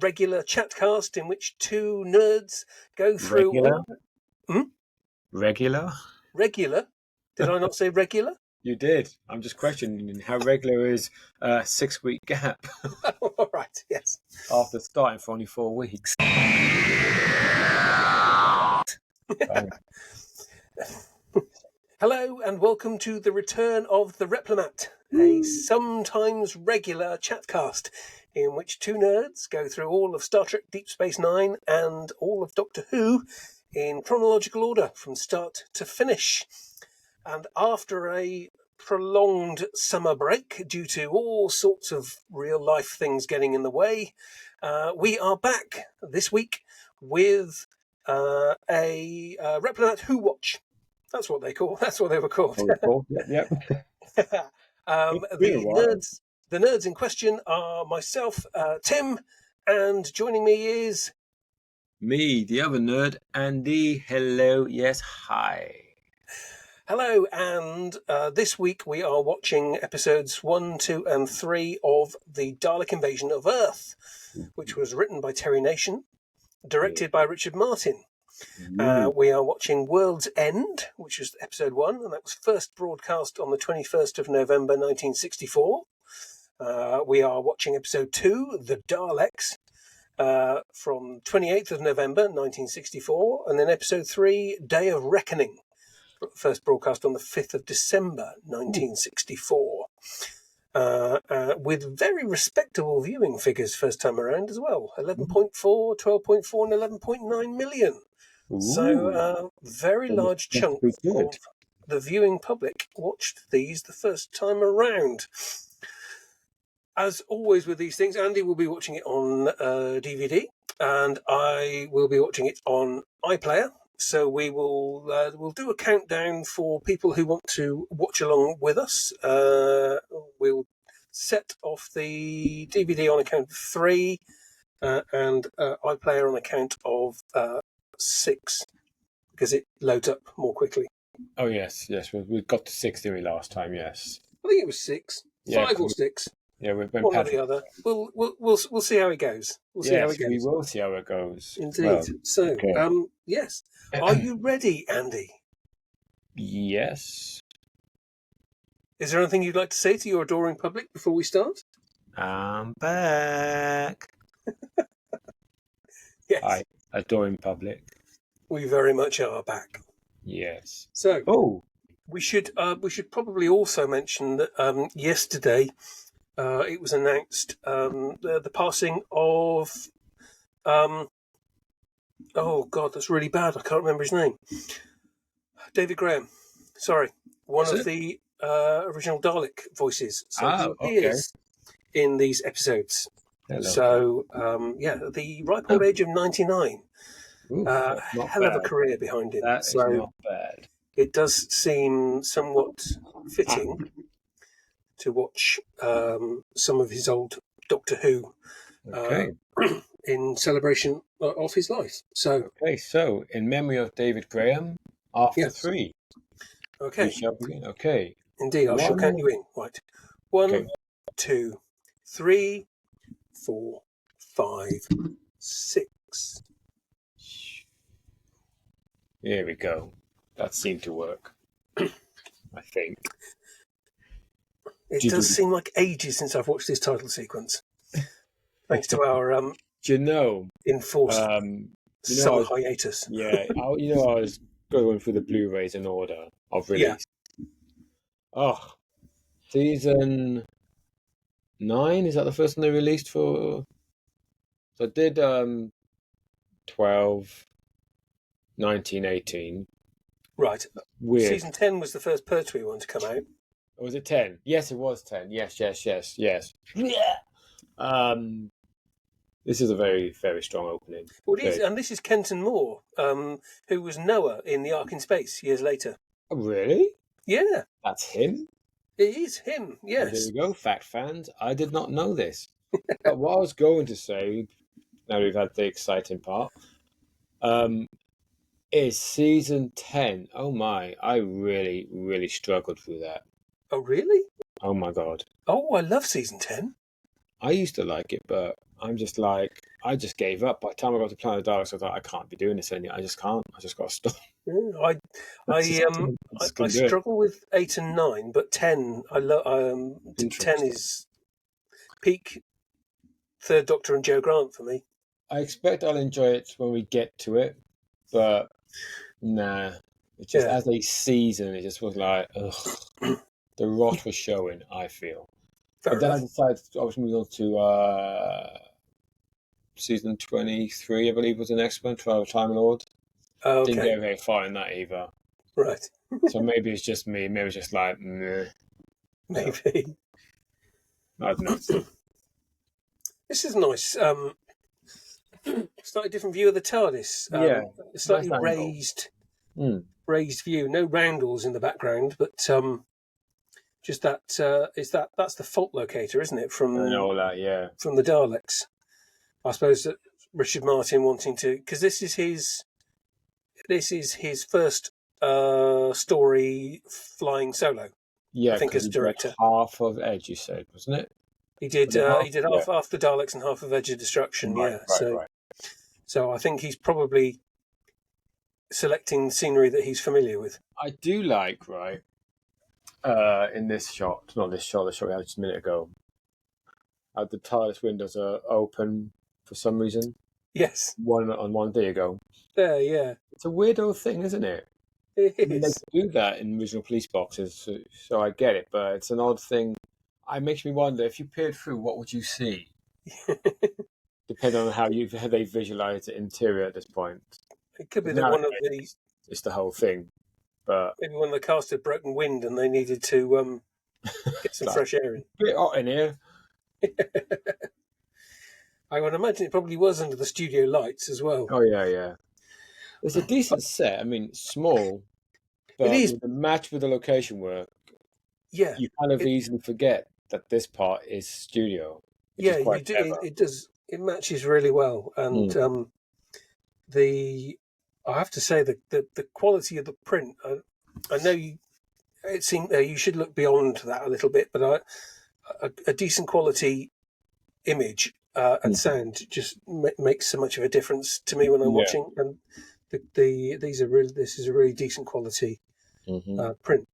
regular chatcast in which two nerds go through... Regular? Hmm? Regular? Regular? Did I not say regular? You did. I'm just questioning how regular is a 6-week gap All right, yes. after starting for only 4 weeks. Hello and welcome to the return of the Replimat, a sometimes regular chatcast in which two nerds go through all of Star Trek Deep Space Nine and all of Doctor Who in chronological order from start to finish. And after a prolonged summer break due to all sorts of real life things getting in the way, we are back this week with a Replimat Who Watch. That's what they call. That's what they were called. Yep. The nerds in question are myself, Tim, and joining me is Me, the other nerd, Andy. Hello. Yes, hi. hello. And this week we are watching episodes 1, 2, and 3 of the Dalek Invasion of Earth, which was written by Terry Nation, directed by Richard Martin. We are watching World's End, which was episode 1, and that was first broadcast on the 21st of November 1964. We are watching episode 2, The Daleks, from 28th of November 1964, and then episode 3, Day of Reckoning, first broadcast on the 5th of December 1964. With very respectable viewing figures first time around as well, 11.4, 12.4 and 11.9 million. So very large chunk of the viewing public watched these the first time around. As always with these things, Andy will be watching it on DVD and I will be watching it on iPlayer. So we will we'll do a countdown for people who want to watch along with us. We'll set off the DVD on account of 3 and iPlayer on account of 6 because it loads up more quickly. Oh yes. We got to 6 didn't we last time? Yes. I think it was 6, 5 or 6. Yeah, we've been one or the other. We'll see how it goes. We will see how it goes. Indeed. Well, so, okay. Yes. Are you ready, Andy? Yes. Is there anything you'd like to say to your adoring public before we start? I'm back. Yes. Hi, adoring public. We very much are back. Yes. So, we should probably also mention that yesterday it was announced the passing of oh God, that's really bad. I can't remember his name. David Graham. Sorry, one of the original Dalek voices. So he appears in these episodes. Hello. So the ripe old age of 99. Ooh, hell of a career behind him. That is not bad. It does seem somewhat fitting to watch some of his old Doctor Who in celebration of his life. So, in memory of David Graham, after 3. Okay. We shall begin. Okay. Indeed, I shall count you in. Right. 1, 2, 3, 4, 5, 6. Here we go. That seemed to work. I think. It does seem like ages since I've watched this title sequence. Thanks to our enforced summer hiatus. Yeah, I was going through the Blu-rays in order of release. Yeah. Oh, season 9, is that the first one they released for? So I did 12, 19, 18. Right. Weird. Season 10 was the first Pertwee one to come out. Or was it 10? Yes, it was 10. Yes. Yeah. This is a very, very strong opening. Well, it is, and this is Kenton Moore, who was Noah in The Ark in Space years later. Oh, really? Yeah. That's him? It is him, yes. Oh, there we go, fact fans. I did not know this. But what I was going to say, now we've had the exciting part, is season 10. Oh my, I really, really struggled through that. Oh, really? Oh my God. Oh, I love season 10. I used to like it, but I'm just like, I just gave up. By the time I got to Planet of the Daleks, I thought, I can't be doing this anymore. I just can't. I just got to stop. I struggle with 8 and 9, but 10. I love. 10 is peak Third Doctor and Joe Grant for me. I expect I'll enjoy it when we get to it, but nah. It just as a season, it just was like, ugh. The rot was showing, I feel. But then I decided I was moving on to season 23, I believe was the next one, 12 Time Lord. Oh, okay. Didn't get very far in that either. Right. So maybe it's just me. Maybe it's just like, meh. Maybe. I don't know. This is nice. Slightly different view of the TARDIS. Slightly nice raised view. No roundels in the background, but just that that's the fault locator, isn't it? From all that, yeah. From the Daleks. I suppose that Richard Martin wanting to, because this is his first story flying solo. Yeah, I think as director. Half of Edge, you said, wasn't it? He did half the Daleks and half of Edge of Destruction. Right. So I think he's probably selecting scenery that he's familiar with. I do like, right, in this shot, not this shot, the shot we had just a minute ago, the TARDIS windows are open for some reason. Yes. One on one, there you go. There, yeah. It's a weirdo thing, isn't it? It is. I mean, they do that in original police boxes, so I get it, but it's an odd thing. It makes me wonder, if you peered through, what would you see? Depending on how they visualize the interior at this point. It could be that one of these. It's the whole thing, but maybe one of the cast had broken wind and they needed to get some fresh air in. A bit hot in here. I would imagine it probably was under the studio lights as well. Oh yeah. It's a decent set. I mean, small, but it is. The match with the location work. Yeah, you kind of easily forget that this part is studio. Yeah, you do. It does. It matches really well, and I have to say the quality of the print. I know it seems you should look beyond that a little bit, but a decent quality image and sound just makes so much of a difference to me when I'm watching. And this is a really decent quality print.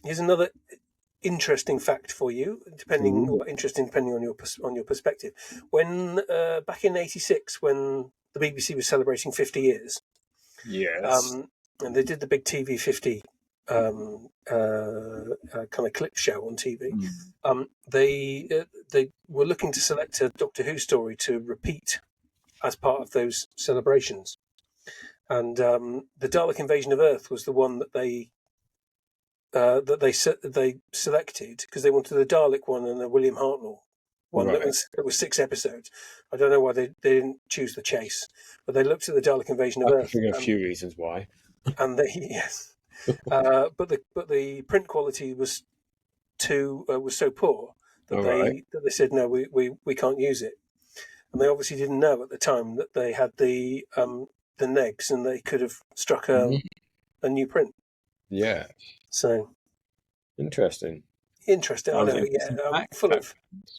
Here's another interesting fact for you, depending on your perspective. When back in '86, when the BBC was celebrating 50 years, and they did the big TV 50 kind of clip show on TV, they were looking to select a Doctor Who story to repeat as part of those celebrations, and the Dalek Invasion of Earth was the one that they selected because they wanted the Dalek one and the William Hartnell one that was 6 episodes. I don't know why they didn't choose the Chase, but they looked at the Dalek Invasion of Earth. I think a few reasons why. And but the print quality was so poor that they said no, we can't use it, and they obviously didn't know at the time that they had the negs and they could have struck a new print. Yeah. So interesting. I know. Yeah, I'm full of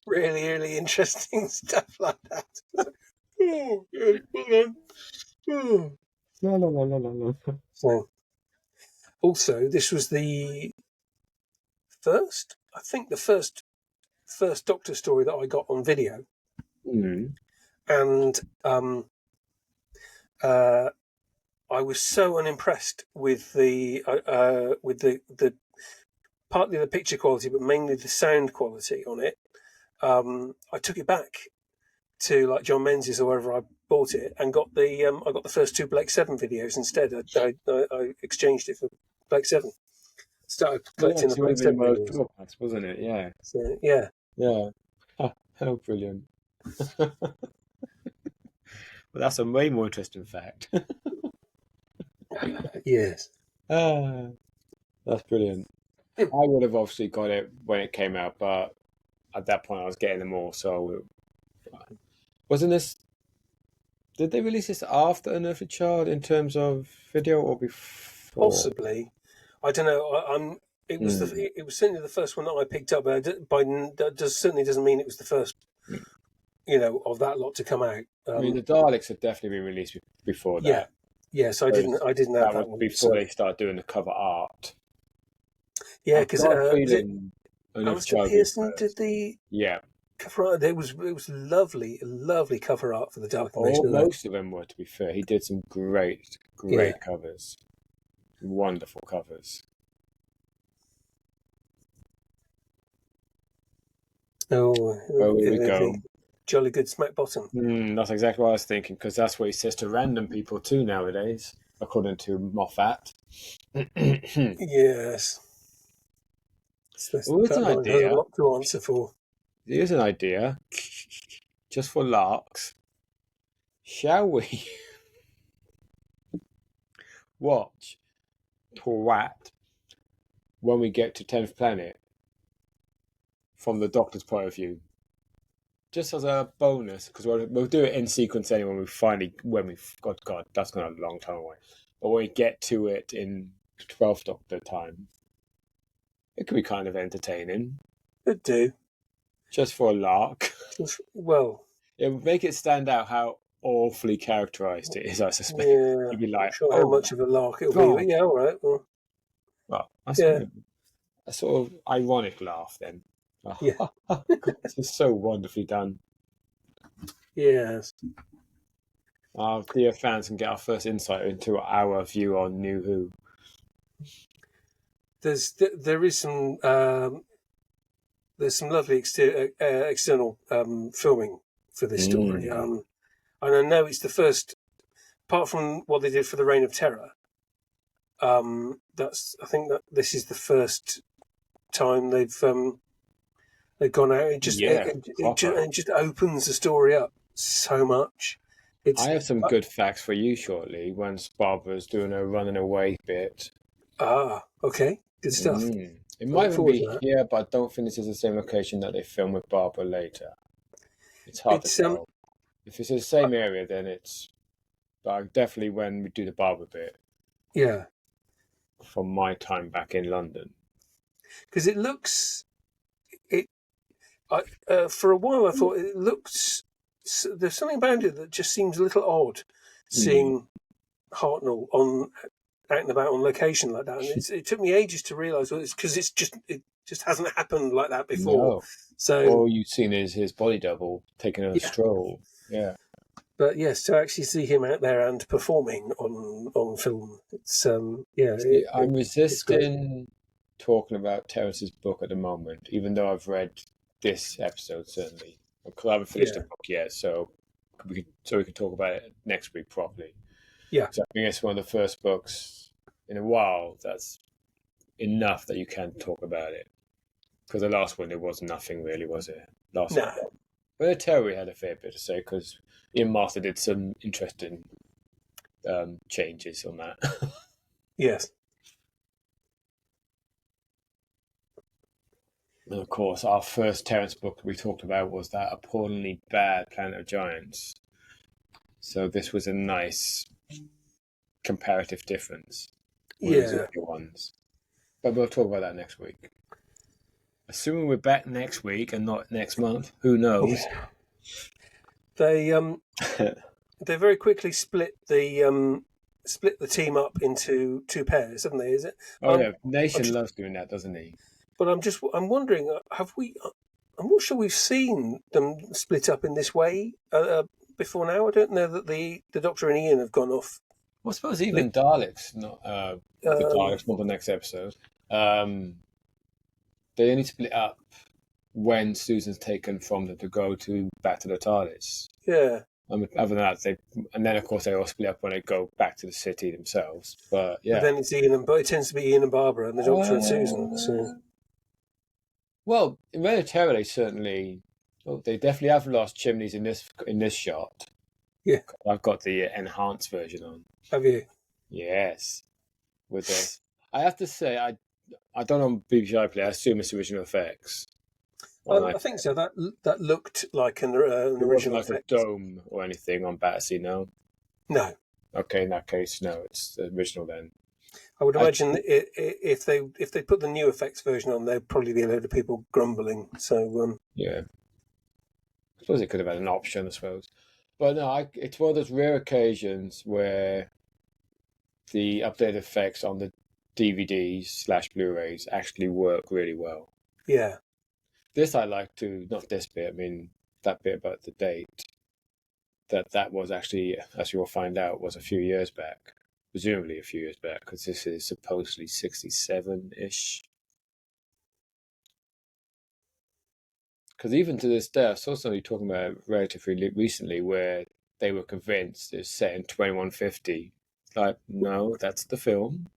really, really interesting stuff like that. No. So, also, this was the first Doctor story that I got on video, and I was so unimpressed with the partly the picture quality, but mainly the sound quality on it. I took it back to like John Menzies or wherever I bought it, and got I got the first 2 Blake 7 videos instead. I exchanged it for Blake 7. Started collecting the Blake 7 videos, wasn't it? Yeah. So, yeah. How brilliant! Well, that's a way more interesting fact. Yes. That's brilliant. I would have obviously got it when it came out, but at that point I was getting them all. So, wasn't this? Did they release this after Unearthly Child in terms of video or before? Possibly. I don't know. It was it was certainly the first one that I picked up. That certainly doesn't mean it was the first of that lot to come out. I mean, the Daleks had definitely been released before that. Yes, I didn't have that one. Before they started doing the cover art. Yeah, because feeling Alistair Pearson did the yeah cover art. It was lovely cover art for the Dalek Invasion. Most of them were, to be fair. He did some great covers, wonderful covers. Oh, here we go. Jolly good smack bottom. That's exactly what I was thinking, because that's what he says to random people too nowadays, according to Moffat. Yes. It's an idea. A lot to answer for. Here's an idea, just for larks. Shall we watch Twat when we get to 10th Planet from the Doctor's point of view? Just as a bonus, because we'll do it in sequence anyway. God, that's gone a long time away. But when we get to it in 12th Doctor time, it could be kind of entertaining. It do. Just for a lark. Well, it would make it stand out how awfully characterised it is, I suspect. Yeah, You'd be like, I'm sure how much of a lark it'll be. Yeah, all right. Well, that's a sort of ironic laugh then. Yeah. This is so wonderfully done. Yes. Our dear fans can get our first insight into our view on New Who. There is some there's some lovely external filming for this story, and I know it's the first, apart from what they did for the Reign of Terror. I think that this is the first time they've gone out. It just opens the story up so much. I have some good facts for you shortly. Once Barbara's doing her running away bit. Okay, good stuff. It might even be here, but I don't think this is the same location that they film with Barbara later. It's hard to tell. If it's in the same area, then it's. But definitely when we do the Barbara bit. Yeah. From my time back in London. Because it looks. For a while I thought it looks. There's something about it that just seems a little odd, seeing Hartnell out and about on location like that. And it took me ages to realise it's because it just hasn't happened like that before. No. So all you've seen is his body double taking a stroll. Yeah. But yes, to actually see him out there and performing on film, it's I'm resisting talking about Terrence's book at the moment, even though I've read this episode certainly, because I haven't finished the book yet. So we can talk about it next week properly. Yeah, so I think it's one of the first books in a while that's enough that you can talk about it. Because the last one, there was nothing really, was it? One. But Terry had a fair bit to say because Ian Master did some interesting changes on that. Yes. And of course, our first Terrence book we talked about was that appallingly bad Planet of Giants. So this was a nice comparative difference. With the ones. But we'll talk about that next week. Assuming we're back next week and not next month, who knows? They very quickly split the team up into two pairs, haven't they? Is it? Nation loves doing that, doesn't he? But I'm wondering, have we? I'm not sure we've seen them split up in this way before now. I don't know that the Doctor and Ian have gone off. Well, I suppose even Daleks, not the Daleks, not the next episode. They only split up when Susan's taken from them to go back to the TARDIS. Yeah. Other than that, and then of course they all split up when they go back to the city themselves. But yeah. But then it's it tends to be Ian and Barbara and the Doctor and Susan. So. Well, in Reign of Terror, they definitely have lost chimneys in this shot. Yeah. I've got the enhanced version on. Have you? Yes. With this, I have to say, I don't know BBC iPlayer. I assume it's original effects. I think so. That looked like an original effect. A dome or anything on Battersea, no? No. Okay, in that case, no, it's the original then. I would imagine if they put the new effects version on, there'd probably be a load of people grumbling. So yeah. I suppose it could have had an option, I suppose. But no, it's one of those rare occasions where the updated effects on the DVDs/Blu-rays actually work really well. Yeah. This I like too, not this bit, I mean that bit about the date. That was actually, as you will find out, was a few years back. Presumably a few years back, because this is supposedly 67-ish. Because even to this day, I saw somebody talking about it relatively recently where they were convinced it's set in 2150. Like, no, that's the film.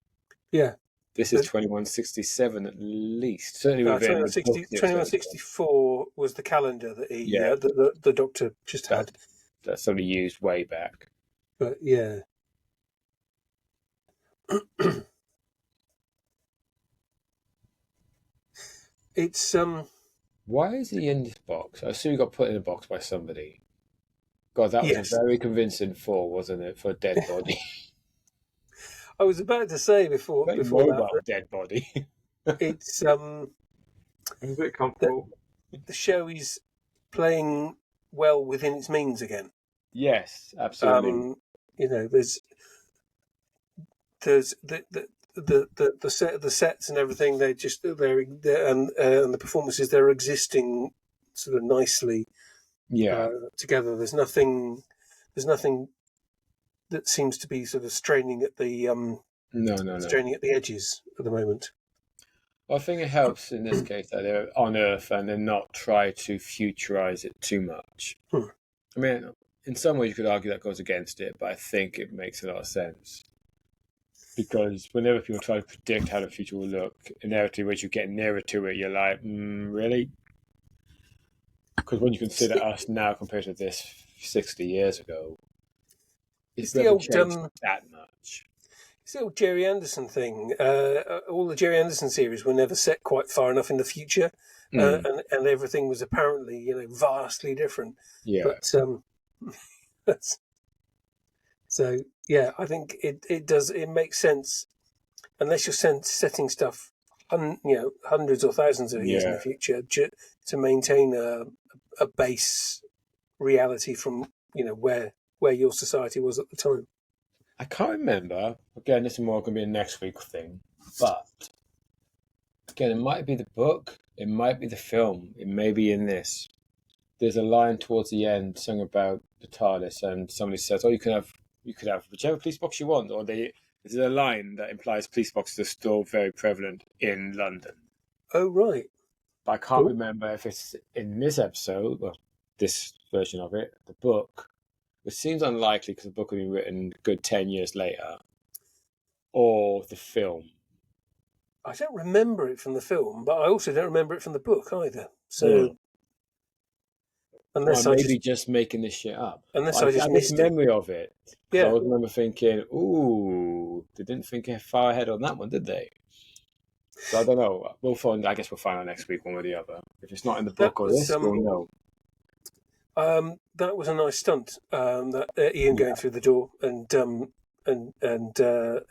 Yeah. This is 2167 at least. Certainly within the book. 2164 was the calendar that Yeah. the Doctor just had. That's somebody used way back. But yeah. It's Why is he in this box? I assume he got put in a box by somebody. God, that was a very convincing fall, wasn't it, for a dead body? I was about to say before mobile dead body. It's a bit comfortable. The show is playing well within its means again. Yes, absolutely. There's the sets and everything. They're and the performances, they're existing sort of nicely. Yeah. Together. There's nothing that seems to be sort of straining at the straining at the edges at the moment. Well, I think it helps in this case that they're on Earth and they're not try to futurize it too much. I mean, in some ways you could argue that goes against it, but I think it makes a lot of sense. Because whenever people try to predict how the future will look, inevitably as you get nearer to it, you're like, really? Because when you consider us now compared to this 60 years ago, it's never changed that much. It's the old Jerry Anderson thing. All the Jerry Anderson series were never set quite far enough in the future, and everything was apparently, vastly different. Yeah. But so yeah, I think it does. It makes sense, unless you're setting stuff, hundreds or thousands of years in the future, to maintain a base reality from where your society was at the time. I can't remember. Again, this is more going to be a next week thing. But again, it might be the book, it might be the film, it may be in this. There's a line towards the end, something about the TARDIS, and somebody says, "Oh, you could have whichever police box you want." Or there's a line that implies police boxes are still very prevalent in London. Oh, right. But I can't remember if it's in this episode, well, this version of it, the book. It seems unlikely because the book will be written a good 10 years later. Or the film. I don't remember it from the film, but I also don't remember it from the book either. So, unless maybe just making this shit up. Unless I just missed memory of it. Yeah. I remember thinking, ooh, they didn't think far ahead on that one, did they? So I don't know. I guess we'll find out next week one or the other. If it's not in the book or this, we'll know. That was a nice stunt. That Ian going through the door and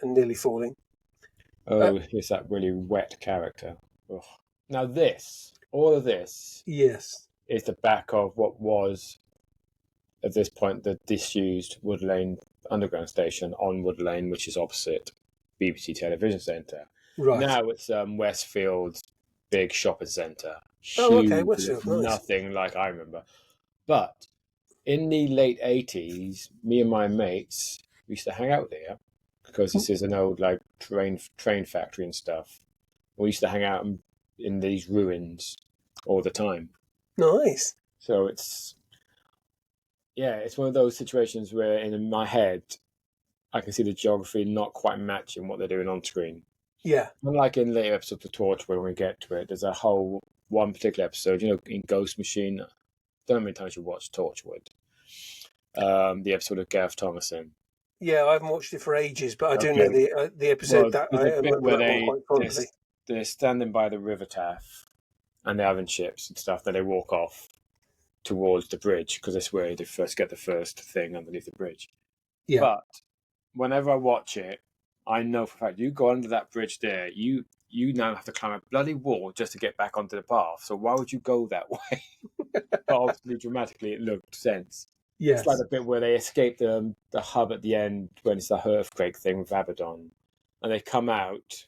nearly falling. He's that really wet character. Ugh. Now all of this, yes, is the back of what was, at this point, the disused Wood Lane Underground Station on Wood Lane, which is opposite BBC Television Centre. Right. Now it's Westfield's big shopping centre. Oh, okay, Westfield, nice. Nothing like I remember. But in the late 80s, me and my mates used to hang out there because this is an old train factory and stuff. We used to hang out in these ruins all the time. Nice. So it's one of those situations where in my head I can see the geography not quite matching what they're doing on screen. Yeah. Unlike in later episodes of Torchwood, when we get to it, there's a whole one particular episode, in Ghost Machine. I don't know how many times you watched Torchwood. The episode of Gareth Thomason. Yeah, I haven't watched it for ages, but I do know the episode that I remember that one quite fondly. They're standing by the River Taff and they're having chips and stuff. Then they walk off towards the bridge because that's where they first get the first thing underneath the bridge. Yeah. But whenever I watch it, I know for a fact you go under that bridge there, you you now have to climb a bloody wall just to get back onto the path. So why would you go that way? But obviously, dramatically, it looked sense. Yes. It's like the bit where they escape the hub at the end when it's the earthquake thing with Abaddon. And they come out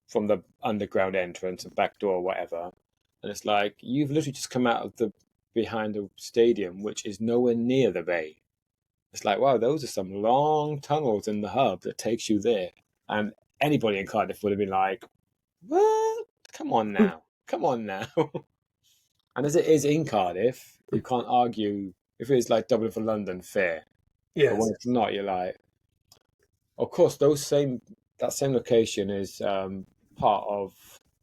from the underground entrance, a back door or whatever. And it's like, you've literally just come out of behind the stadium, which is nowhere near the bay. It's like, wow, those are some long tunnels in the hub that takes you there. And anybody in Cardiff would have been like, what? Come on now. Come on now. And as it is in Cardiff, you can't argue. If it's like Dublin for London, fair. Yes. But when it's not, you're like, of course, that same location is part of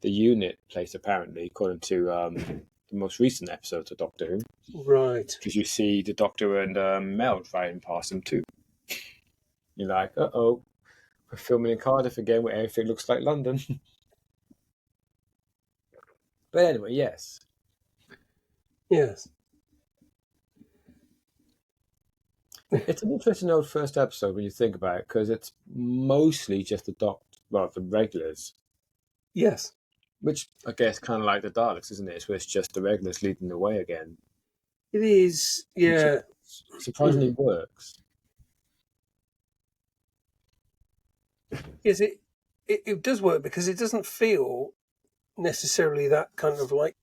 the unit place, apparently, according to the most recent episodes of Doctor Who. Right. Because you see the Doctor and Mel driving past them too. You're like, uh-oh, we're filming in Cardiff again where everything looks like London. But anyway, yes. Yes. It's an interesting old first episode when you think about it, because it's mostly just the regulars. Yes. Which, I guess, kind of like the Daleks, isn't it? It's just the regulars leading the way again. It is, yeah. Surprisingly works. Yes, it does work because it doesn't feel necessarily that kind of like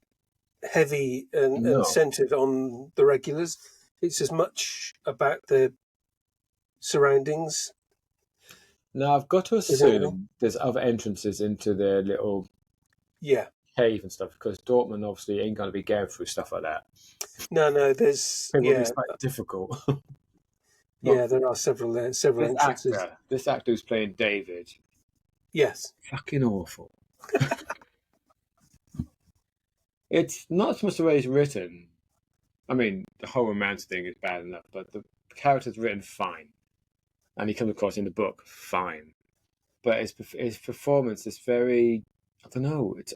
heavy and centered on the regulars. It's as much about the surroundings. Now, I've got to assume there's other entrances into their little cave and stuff, because Dortmund obviously ain't going to be going through stuff like that. No, there's... It will be quite difficult. There are several entrances. This actor who's playing David. Yes. Fucking awful. It's not so much the way it's written. I mean, the whole romance thing is bad enough, but the character's written fine. And he comes across in the book fine. But his performance is very, I don't know, it's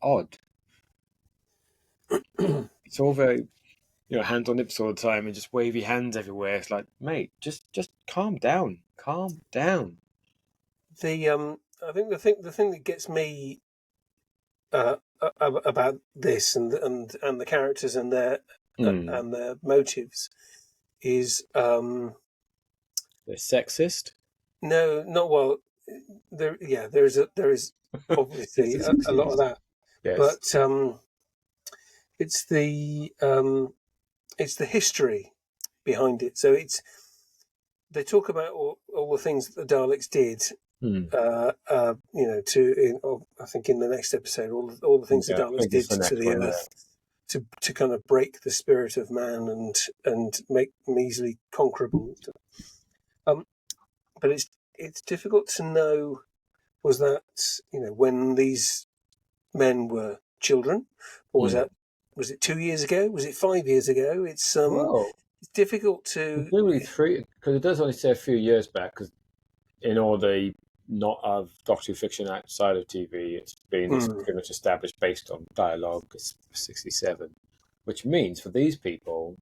odd. It's all very, hands on hips all the time and just wavy hands everywhere. It's like, mate, just calm down. Calm down. I think the thing that gets me about this and the characters and their motives is they're sexist. No, not well. There is obviously a lot of that, yes. But it's the history behind it. So they talk about all the things that the Daleks did. I think in the next episode, all the things the Daleks did to the Earth to kind of break the spirit of man and make them easily conquerable. But it's difficult to know, was that when these men were children, or was it 2 years ago? Was it 5 years ago? It's difficult to really 3, because it does only say a few years back. Because in all the not of Doctor Who fiction outside of TV, it's been pretty much established based on dialogue. It's 67, which means for these people,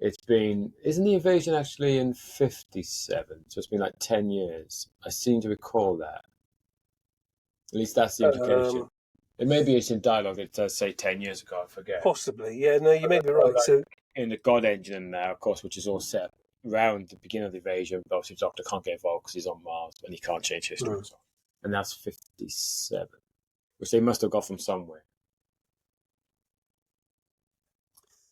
isn't the invasion actually in 57? So it's been like 10 years. I seem to recall that. At least that's the implication. It maybe it's in dialogue. It does say 10 years ago. I forget. Possibly, yeah. No, you may be right. So in the God Engine now, of course, which is all set around the beginning of the invasion, but obviously the Doctor can't get involved because he's on Mars and he can't change history. And that's 57, which they must have got from somewhere.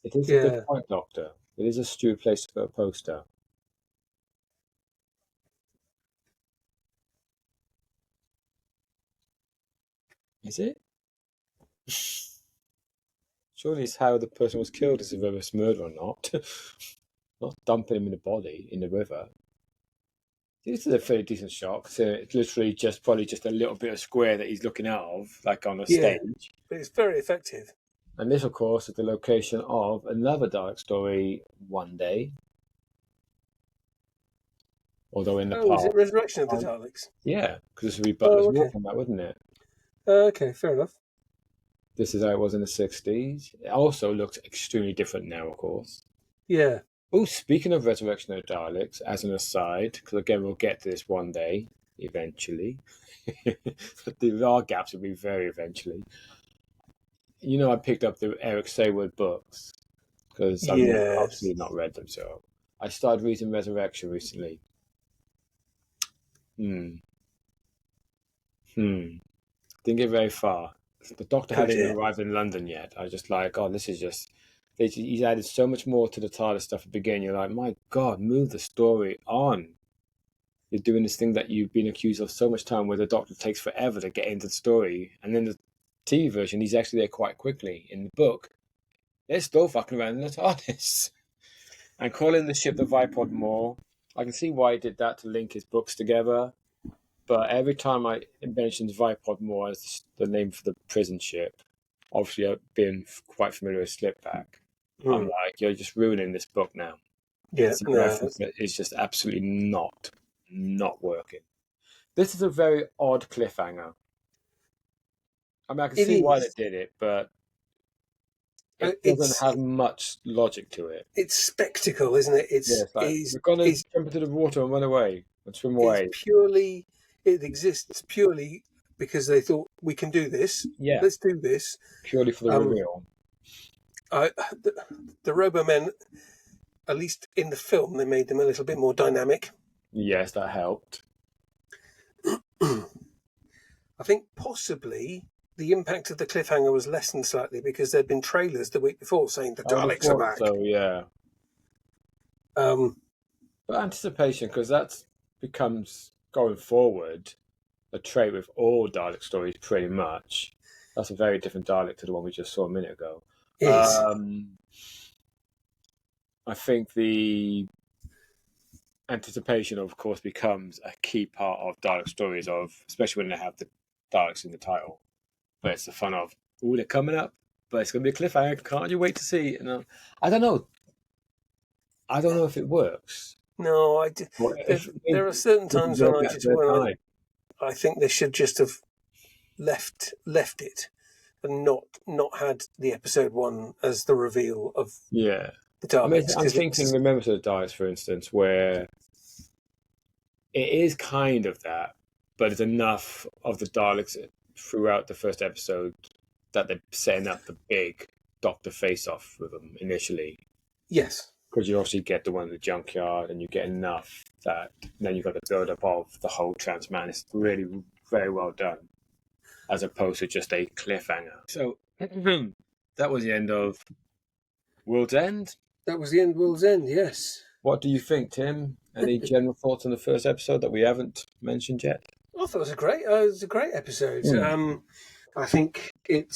It is a good point, Doctor. It is a stupid place to put a poster. Is it? Surely it's how the person was killed is a reverse murder or not. Not dumping him in the body in the river. This is a fairly decent shot. So it's literally probably just a little bit of square that he's looking out of, like on a stage. But it's very effective. And this, of course, is the location of another Dalek story, One Day. Although in the past... is it Resurrection of the Daleks? Yeah, because this would be Butler's Walk on that, wouldn't it? Okay, fair enough. This is how it was in the 60s. It also looks extremely different now, of course. Yeah. Oh, speaking of Resurrection of the Daleks, as an aside, because again we'll get to this one day, eventually. There are gaps, it'll be very eventually. You know, I picked up the Eric Sayward books because I've obviously not read them, so I started reading Resurrection recently. Didn't get very far. The Doctor hadn't even arrived in London yet. I was just like, oh, this is just... He's added so much more to the TARDIS stuff at the beginning. You're like, my God, move the story on. You're doing this thing that you've been accused of so much time where the Doctor takes forever to get into the story. And then the TV version, he's actually there quite quickly. In the book, they're still fucking around in the TARDIS. And calling the ship the Vipod more, I can see why he did that to link his books together. But every time I mentions Vipod more as the name for the prison ship, obviously I've been quite familiar with Slipback. I'm like, you're just ruining this book now. It's a reference that is just absolutely not working. This is a very odd cliffhanger. I mean, I can see why they did it, but it doesn't have much logic to it. It's spectacle, isn't it? We're going to jump into the water and run away and swim away. It exists purely because they thought, we can do this. Yeah. Let's do this. Purely for the reveal. The Robomen, at least in the film, they made them a little bit more dynamic. Yes, that helped. I think possibly the impact of the cliffhanger was lessened slightly because there'd been trailers the week before saying the Daleks are back. So, yeah. But anticipation, because that becomes, going forward, a trait with all Dalek stories pretty much. That's a very different Dalek to the one we just saw a minute ago. I think the anticipation, of course, becomes a key part of Dalek stories, especially when they have the Daleks in the title. But it's the fun of, they're coming up, but it's going to be a cliffhanger. Can't you wait to see? And I don't know. I don't know if it works. No, there are certain times when I think they should just have left it and not had the episode 1 as the reveal of the Daleks. I'm thinking the members of the Daleks, for instance, where it is kind of that, but it's enough of the Daleks throughout the first episode that they're setting up the big Doctor face-off with them initially. Yes. Because you obviously get the one in the junkyard and you get enough that then you've got the build-up of the whole Transman. It's really very well done, as opposed to just a cliffhanger. So that was the end of World's End? That was the end of World's End, yes. What do you think, Tim? Any general thoughts on the first episode that we haven't mentioned yet? I thought it was a great episode. I think it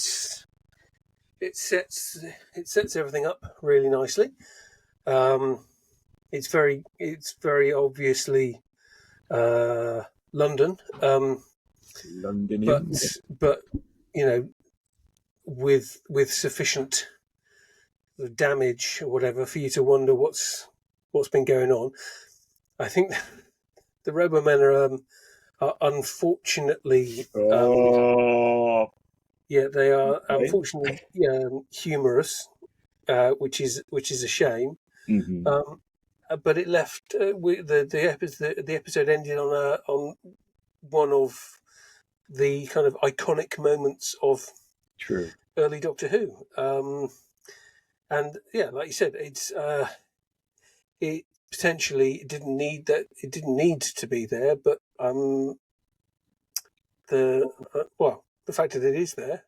sets everything up really nicely. It's very obviously London. Londonian. But you know, with sufficient damage or whatever for you to wonder what's been going on. I think the Robomen are unfortunately they are unfortunately humorous, which is a shame. Mm-hmm. But it left the episode ended on one of the kind of iconic moments of early Doctor Who. And like you said, it potentially didn't need to be there, but the fact that it is there.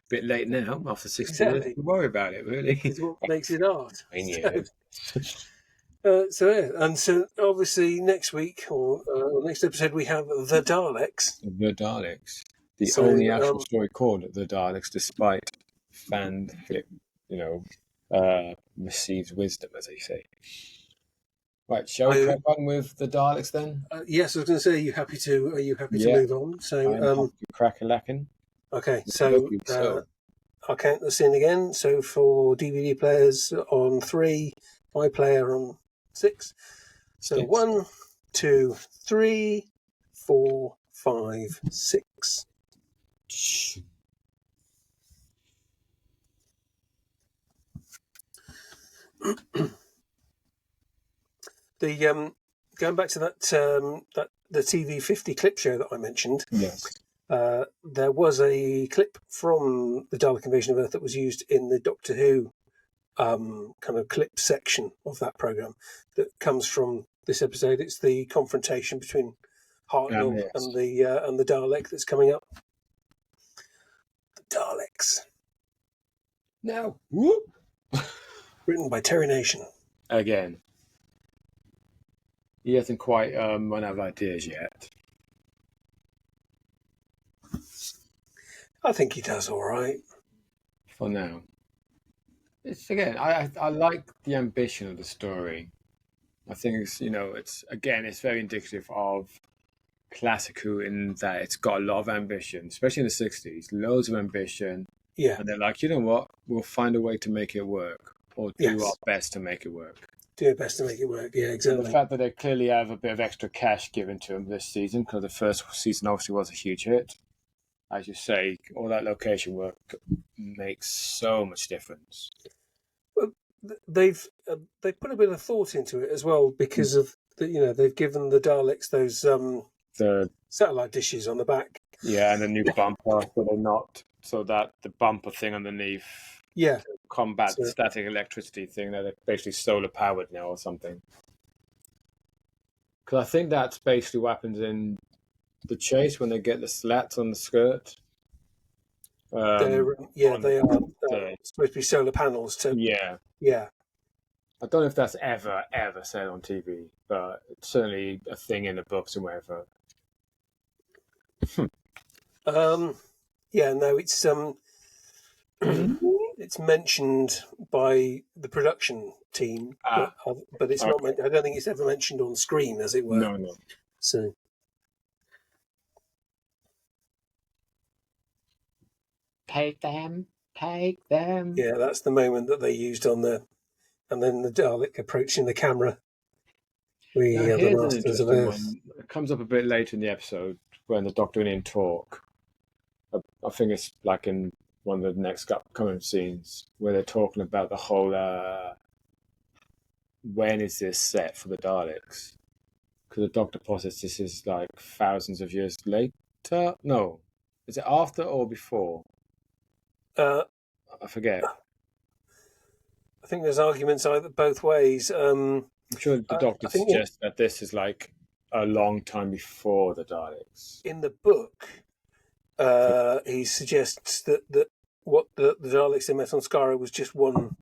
Bit late now, after 60 years. Don't worry about it, really. It's what makes it art. And so obviously next week or next episode we have the Daleks. The Daleks. The only actual story called The Daleks, despite fanfic, received wisdom, as they say. Right, shall we crack on with the Daleks then? Yes, I was going to say, are you happy to move on? So crack-a-lacking. Okay, so I'll count this in again. So for DVD players on 3, iPlayer on 6. So 1, 2, 3, 4, 5, 6. going back to that the TV50 clip show that I mentioned. Yes. There was a clip from the Dalek Invasion of Earth that was used in the Doctor Who kind of clip section of that program that comes from this episode. It's the confrontation between Hartnell and the Dalek that's coming up. The Daleks. Now, whoop. Written by Terry Nation. Again. He hasn't quite run out of ideas yet. I think he does all right. For now. It's again, I like the ambition of the story. I think it's, it's very indicative of classic Who in that it's got a lot of ambition, especially in the 60s, loads of ambition. Yeah. And they're like, you know what, we'll find a way to make it work, or do our best to make it work. Do our best to make it work, yeah, exactly. And the fact that they clearly have a bit of extra cash given to them this season, because the first season obviously was a huge hit. As you say, all that location work makes so much difference. Well, they've put a bit of thought into it as well, because of they've given the Daleks those the satellite dishes on the back. Yeah, and the new bumper, so that the bumper thing underneath. Yeah. To combat the static electricity thing, that they're basically solar powered now or something. Because I think that's basically what happens in the chase when they get the slats on the skirt. They are supposed to be solar panels too. Yeah. Yeah. I don't know if that's ever said on TV, but it's certainly a thing in the books and wherever. Yeah, no, it's it's mentioned by the production team, but it's not. I don't think it's ever mentioned on screen, as it were. No. So. Take them. Yeah, that's the moment that they used and then the Dalek approaching the camera. We are the Masters of Earth. It comes up a bit later in the episode when the Doctor and Ian talk. I think it's like in one of the next upcoming scenes where they're talking about the whole when is this set for the Daleks? Because the Doctor posits this is like thousands of years later. No, is it after or before? I forget. I think there's arguments either both ways. I'm sure the Doctor suggests that this is like a long time before the Daleks. In the book, he suggests that what the Daleks they met on Skaro was just one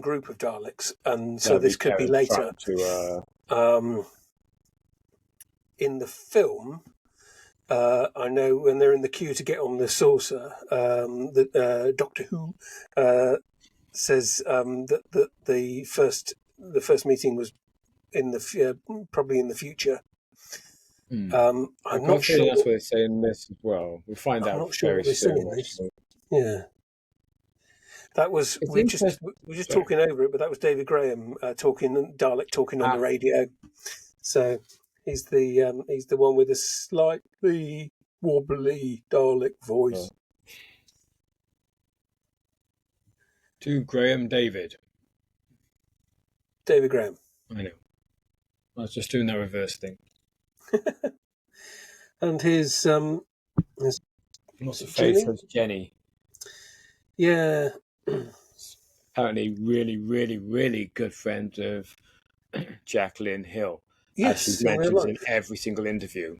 group of Daleks, and so this could be later. In the film, I know when they're in the queue to get on the saucer, Doctor Who says that the first meeting was probably in the future. I'm not sure. That's what they say in this as well. We'll find out very soon. Yeah, that was we're just talking over it, but that was David Graham Dalek talking on the radio. So he's the one with a slightly wobbly Dalek voice. To Graham David Graham. I know. I was just doing that reverse thing. And his what's the face of Jenny? Yeah. Apparently really, really, really good friend of Jacqueline Hill. Yes, as she mentions in every single interview.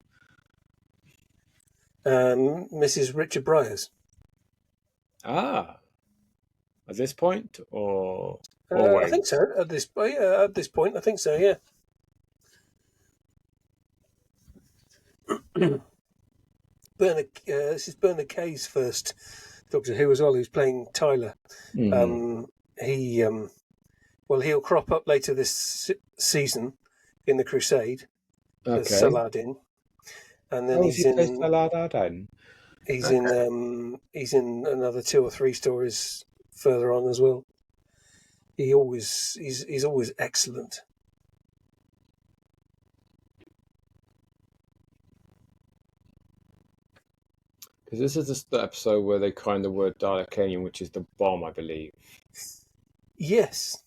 Mrs. Richard Bryars. At this point, or always? I think so. At this point, I think so. Yeah. This is Bernard Kay's first Doctor Who as well. Who's playing Tyler. Mm-hmm. He'll crop up later this season in the Crusade as Saladin, and then he's in Saladin. He's in another 2 or 3 stories further on as well. He's always excellent. Because this is the episode where they coined the word Dalekanian, which is the bomb, I believe. Yes.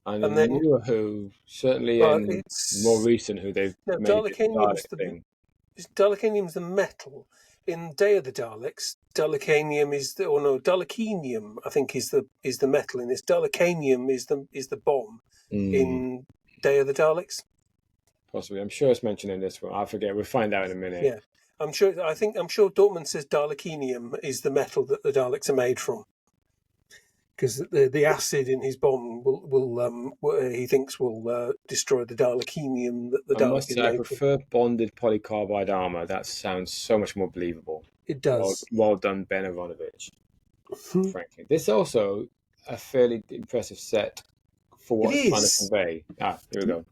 And And in the then, newer Who, certainly well, in more it's recent Who, they've no made this Dalek Dalekanium's thing. Dalekanium's the metal. In Day of the Daleks, Dalekanium is the, or no, Dalekinium I think is the metal in this. Dalekanium is the bomb in Day of the Daleks. Possibly, I'm sure it's mentioned in this one. I forget. We'll find out in a minute. Yeah, I'm sure Dortmund says Dalekinium is the metal that the Daleks are made from, because the acid in his bomb he thinks will destroy the Dalekinium that the I Dalek must is say, I made from. prefer bonded polycarbide armor. That sounds so much more believable. It does. Well done, Ben Aronovich. Frankly, this is also a fairly impressive set for what it's trying to convey. Here we go.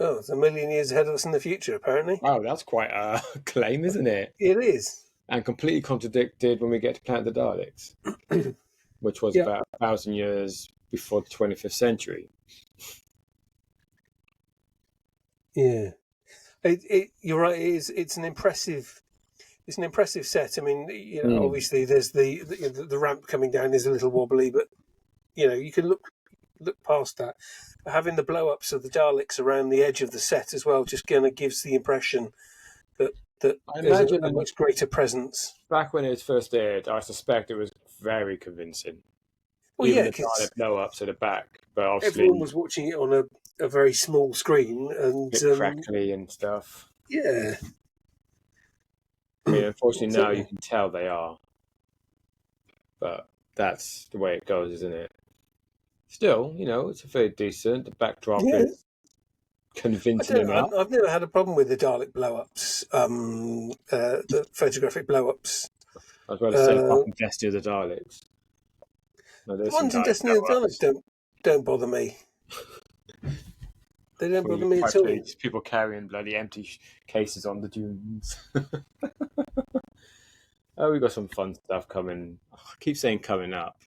Oh, it's a million years ahead of us in the future, apparently. Wow, that's quite a claim, isn't it? It is. And completely contradicted when we get to Planet of the Daleks, which was about 1,000 years before the 25th century. Yeah, you're right. It's an impressive. It's an impressive set. I mean, obviously there's the ramp coming down is a little wobbly, but you can look past that. Having the blow ups of the Daleks around the edge of the set as well just kind of gives the impression that I there's imagine a much greater presence. Back when it was first aired, I suspect it was very convincing. Well, Even yeah, the Dalek blow-ups at the back, but obviously everyone was watching it on a very small screen and a bit crackly and stuff. Yeah. I mean, unfortunately now you can tell they are, but that's the way it goes, isn't it? Still, it's a very decent. The backdrop is convincing enough. I've never had a problem with the Dalek blow-ups, the photographic blow-ups. I was about to say, apart from Destiny of the Daleks. No, The ones in Destiny of the Daleks don't bother me. They don't bother me at all. People carrying bloody empty cases on the dunes. Oh, we got some fun stuff coming. I keep saying coming up.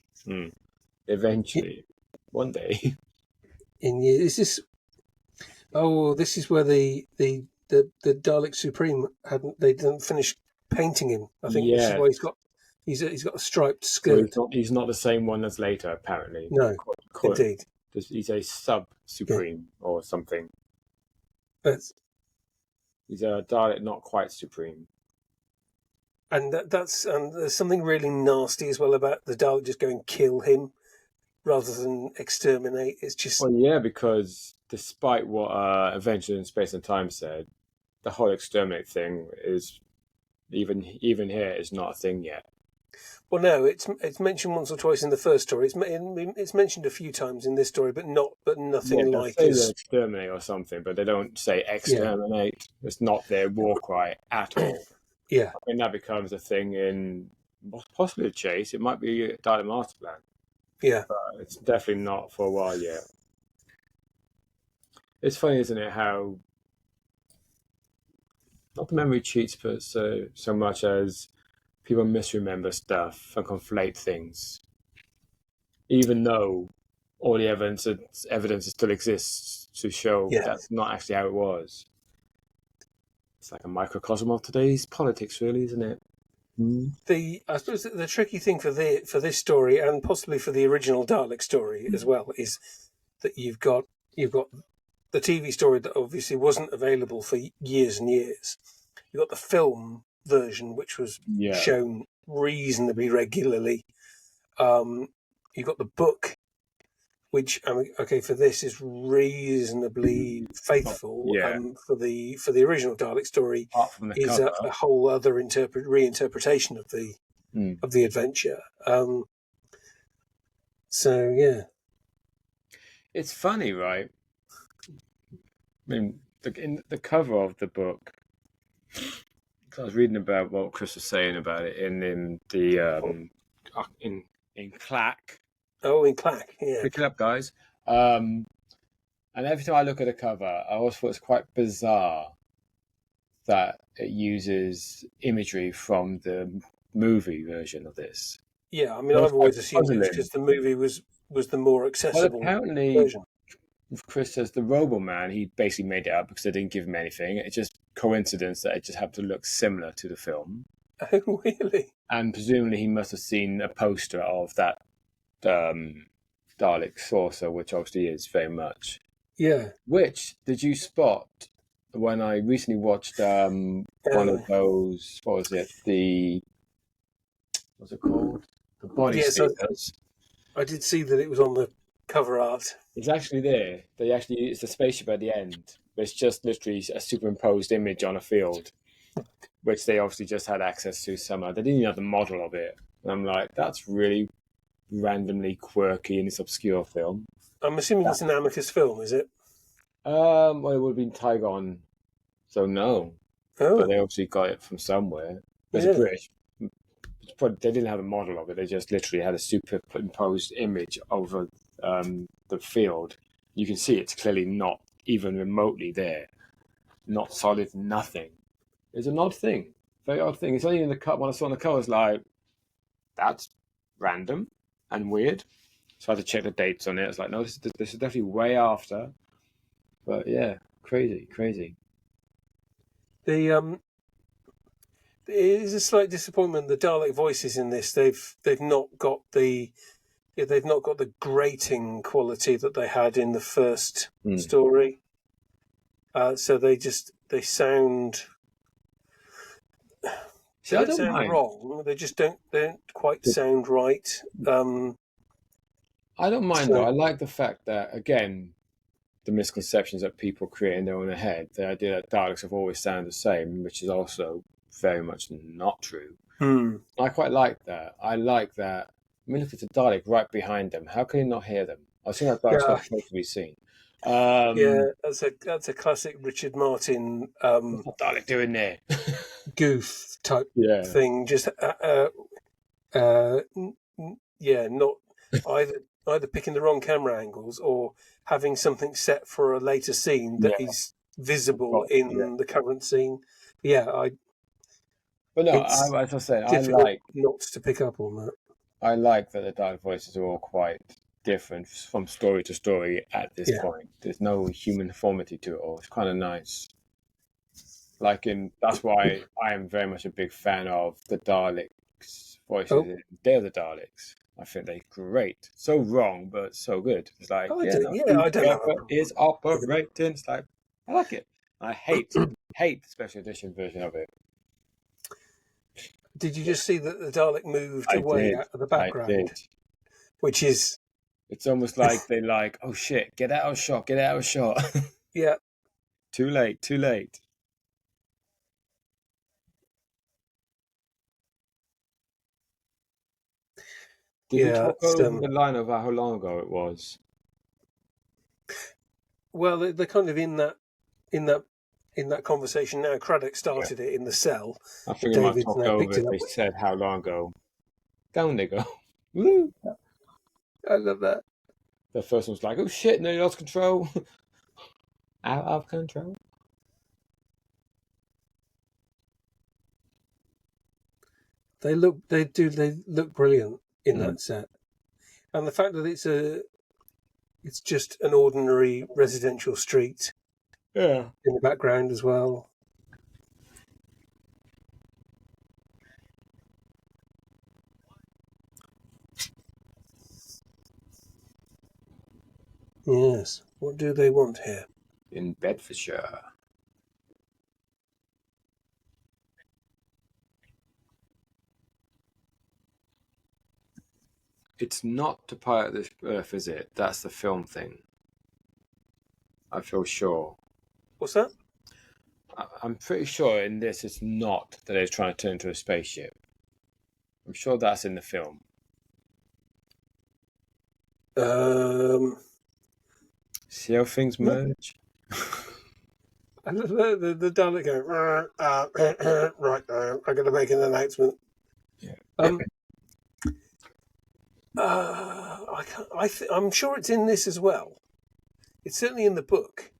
Eventually, one day. This is where the Dalek Supreme they didn't finish painting him. I think this is why he's got a striped skirt. So he's not the same one as later, apparently. No, indeed. He's a sub Supreme or something. But he's a Dalek not quite Supreme. And there's something really nasty as well about the Dalek just going kill him rather than exterminate. It's just because despite what Adventure in Space and Time said, the whole exterminate thing is even here is not a thing yet. Well, no, it's mentioned once or twice in the first story. It's mentioned a few times in this story, but nothing like this. Exterminate or something, but they don't say exterminate. Yeah. It's not their war cry at all. Yeah, I mean that becomes a thing in possibly a Chase. It might be a Dalek Master Plan. Yeah, but it's definitely not for a while yet. It's funny, isn't it, how not the memory cheats, but so much as people misremember stuff and conflate things, even though all the evidence still exists to show that's not actually how it was. It's like a microcosm of today's politics, really, isn't it? I suppose the tricky thing for this story, and possibly for the original Dalek story as well, is that you've got the TV story that obviously wasn't available for years and years. You've got the film version, which was shown reasonably regularly. You've got the book, which for this is reasonably faithful. For the original Dalek story is a whole other reinterpretation of the adventure. It's funny, right? I mean, in the cover of the book, I was reading about what Chris was saying about it in Clack. Oh, in Clack, yeah. Pick it up, guys. And every time I look at a cover, I always thought it's quite bizarre that it uses imagery from the movie version of this. Yeah, I mean, I've always assumed it's because the movie was the more accessible version. Chris says the Roboman, he basically made it up because they didn't give him anything. It's just coincidence that it just happened to look similar to the film. Oh, really? And presumably he must have seen a poster of that Dalek saucer, which obviously is very much. Yeah. Which did you spot when I recently watched one of those? What was it? What's it called? The body speakers. I did see that it was on the cover art. It's actually there. It's a spaceship at the end. But it's just literally a superimposed image on a field, which they obviously just had access to somehow. They didn't even have the model of it. And I'm like, that's really randomly quirky in this obscure film. I'm assuming it's an Amicus film, is it? Well, it would have been Tygon, so no. Oh. But they obviously got it from somewhere. It's a British. They didn't have a model of it. They just literally had a superimposed image over the field. You can see it's clearly not even remotely there. Not solid, nothing. It's an odd thing. Very odd thing. It's only in the cut. When I saw on the cover, I was like, that's random and weird. So I had to check the dates on it. It's like, no, this is definitely way after. But yeah, crazy. It is a slight disappointment. The Dalek voices in this, they've not got the grating quality that they had in the first story. So they sound. See, they don't sound wrong. They just don't quite sound right. I don't mind though. I like the fact that, again, the misconceptions that people create in their own head, the idea that Daleks have always sounded the same, which is also very much not true. I quite like that. I like that. I mean, look at the Dalek right behind them. How can you not hear them? I think that Dalek's not supposed to be seen. That's a classic Richard Martin. What's that Dalek doing there? Goof type thing. Just not either picking the wrong camera angles or having something set for a later scene that is visible in the current scene. But no, as I said, I like not to pick up on that. I like that the Dalek voices are all quite different from story to story at this point. There's no human deformity to it all. It's kind of nice. That's why I am very much a big fan of the Daleks' voices in Day of the Daleks. I think they're great. So wrong, but so good. It's like, I don't know. Is operating. It's like, I like it. I hate the special edition version of it. Did you just see that the Dalek moved away out of the background? I did. Which is... It's almost like they're like, oh shit, get out of shot. Yeah. Too late. Did we talk over the line of how long ago it was? Well, they're kind of in that conversation now. Craddock started it in the cell. I think we might talk over it. They said how long ago. Down they go. Woo! I love that. The first one's like, oh shit, no, you lost control. Out of control. They look brilliant in that set, and the fact that it's just an ordinary residential street, in the background as well. Yes. What do they want here? In Bedfordshire. It's not to pilot this Earth, is it? That's the film thing. I feel sure. What's that? I'm pretty sure in this it's not that they're trying to turn into a spaceship. I'm sure that's in the film. See how things merge? And the Dalek going, right now, I'm going to make an announcement. Yeah. I'm sure it's in this as well. It's certainly in the book.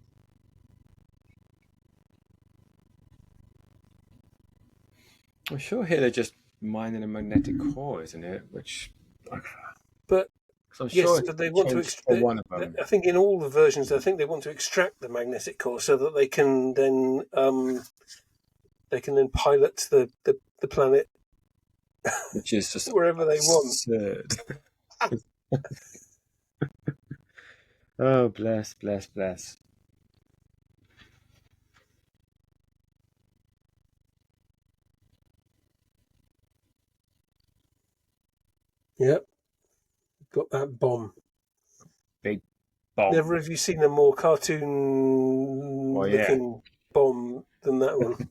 I'm sure here they're just mining a magnetic core, isn't it? But sure but they want to extract. I think in all the versions, they want to extract the magnetic core so that they can then pilot the planet which is just wherever they want. absurd. Oh, bless. Yep, got that bomb. Big bomb. Never have you seen a more cartoon-looking bomb than that one.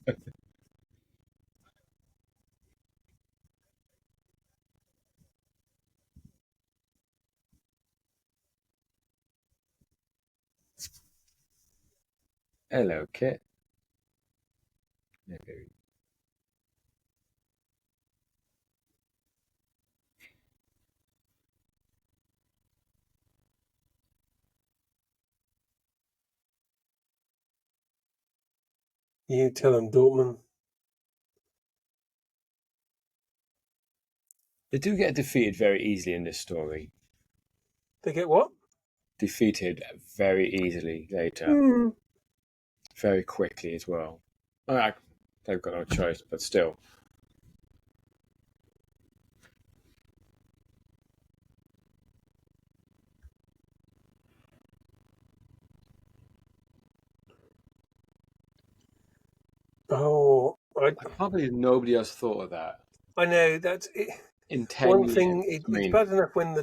Hello, Kit. You tell him, Dortmund. They do get defeated very easily in this story. They get what? Defeated very easily later. Very quickly as well. They've got no choice, but still. Oh, I can't believe nobody else thought of that. I know that's it. In 10 one years, thing. It's bad enough when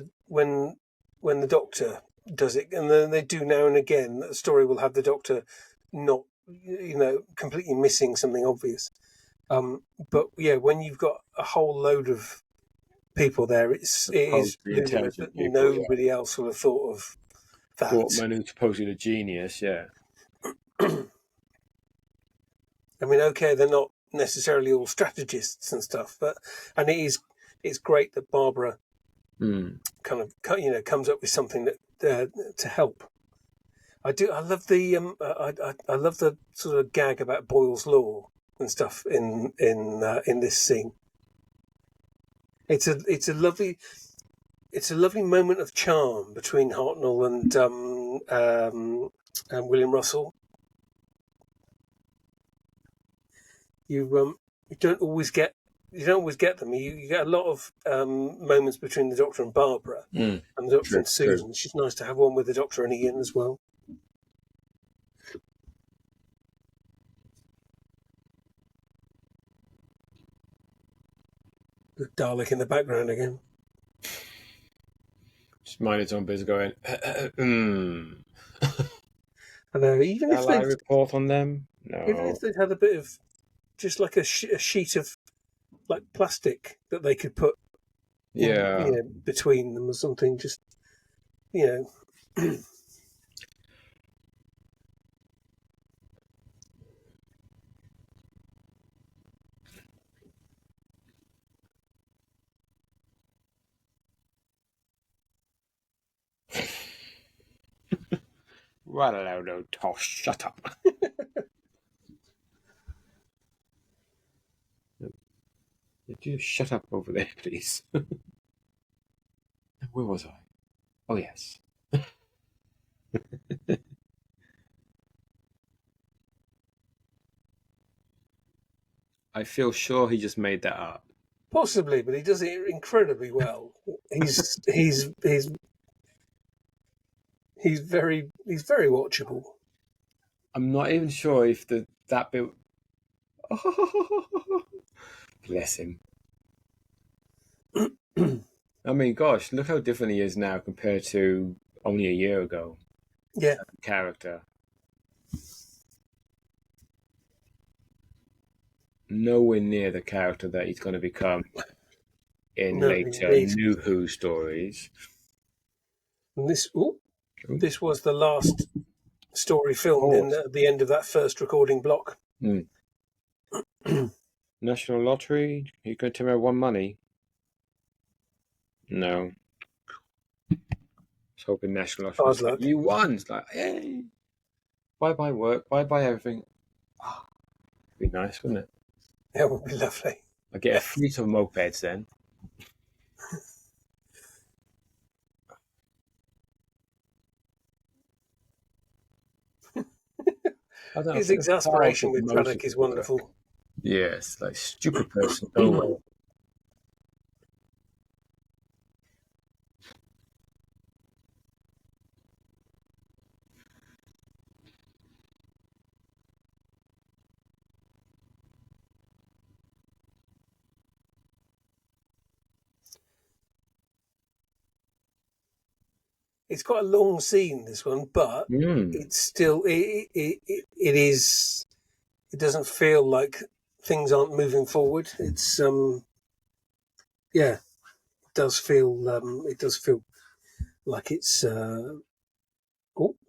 the Doctor does it, and then they do now and again. The story will have the Doctor not, completely missing something obvious. But yeah, when you've got a whole load of people there, it is ludicrous that nobody else will have thought of that. Dortmund, who's supposedly a genius, yeah. I mean, okay, they're not necessarily all strategists and stuff, and it's great that Barbara kind of comes up with something that to help. I love the I love the sort of gag about Boyle's law and stuff in this scene. It's a lovely moment of charm between Hartnell and William Russell. You don't always get them. You get a lot of moments between the Doctor and Barbara and the Doctor and Susan. True. It's nice to have one with the Doctor and Ian as well. The Dalek in the background again. Just mind its own business going, I know, even if I report on them? No. Even if they'd had a bit of, just like a sheet of like plastic that they could put between them or something, just, Right aloud, old toss, shut up. Would you shut up over there, please? Where was I? Oh, yes. I feel sure he just made that up. Possibly, but he does it incredibly well. He's very watchable. I'm not even sure if that bit. Bless him. I mean, gosh, look how different he is now compared to only a year ago. Yeah. Character. Nowhere near the character that he's going to become in later New Who stories. And this was the last story filmed at the end of that first recording block. National Lottery? You going to tell me I won money? No. I was hoping National Lottery was like, you won. It's like, hey, bye-bye work, bye-bye everything. Oh, it'd be nice, wouldn't it? Yeah, it would be lovely. I get a fleet of mopeds then. His exasperation with Braddock is wonderful. Yes, like stupid person. Go away. it's quite a long scene, this one, but it's still it is. It doesn't feel like things aren't moving forward. It's it does feel like it's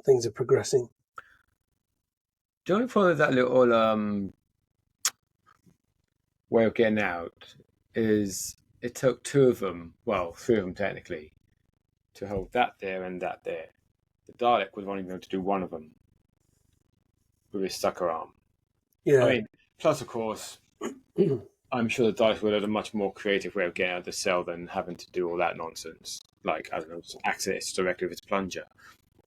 things are progressing. Don't you follow that little way of getting out? Is it took two of them, well, three of them technically, to hold that there and that there. The Dalek was only going to do one of them with his sucker arm. Yeah. I mean, plus, of course, I'm sure the Dalek would have a much more creative way of getting out of the cell than having to do all that nonsense. Like, I don't know, access directly with his plunger.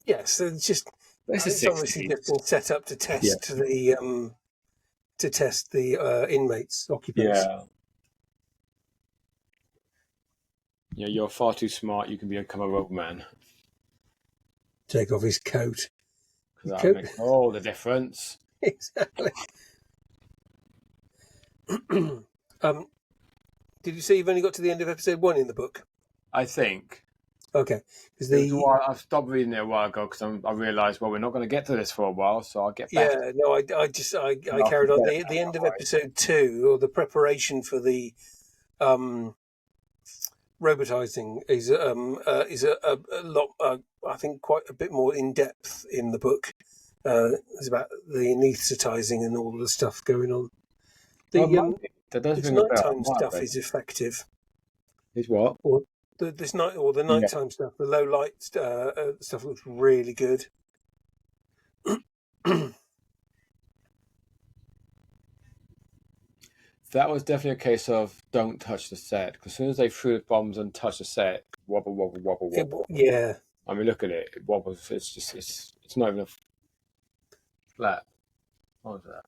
Yes, it's just it's obviously just been set up to test the inmates, occupants. Yeah. Yeah, you're far too smart. You can become a rogue man. Take off his coat. Because that makes all the difference. Exactly. Did you say you've only got to the end of episode 1 in the book? I think. Okay. I stopped reading it a while ago because I realised, well, we're not going to get to this for a while, so I'll get back. Yeah, no, I carried on. The end of episode 2, or the preparation for the robotizing, is a lot. I think quite a bit more in depth in the book. It's about the anaesthetizing and all the stuff going on. The nighttime stuff is effective. Is what? Or the nighttime stuff, the low light stuff looks really good. That was definitely a case of don't touch the set. Because as soon as they threw the bombs and touched the set, wobble, wobble, wobble, wobble. Yeah. I mean, look at it. It wobbles. It's not even a flat. What was that?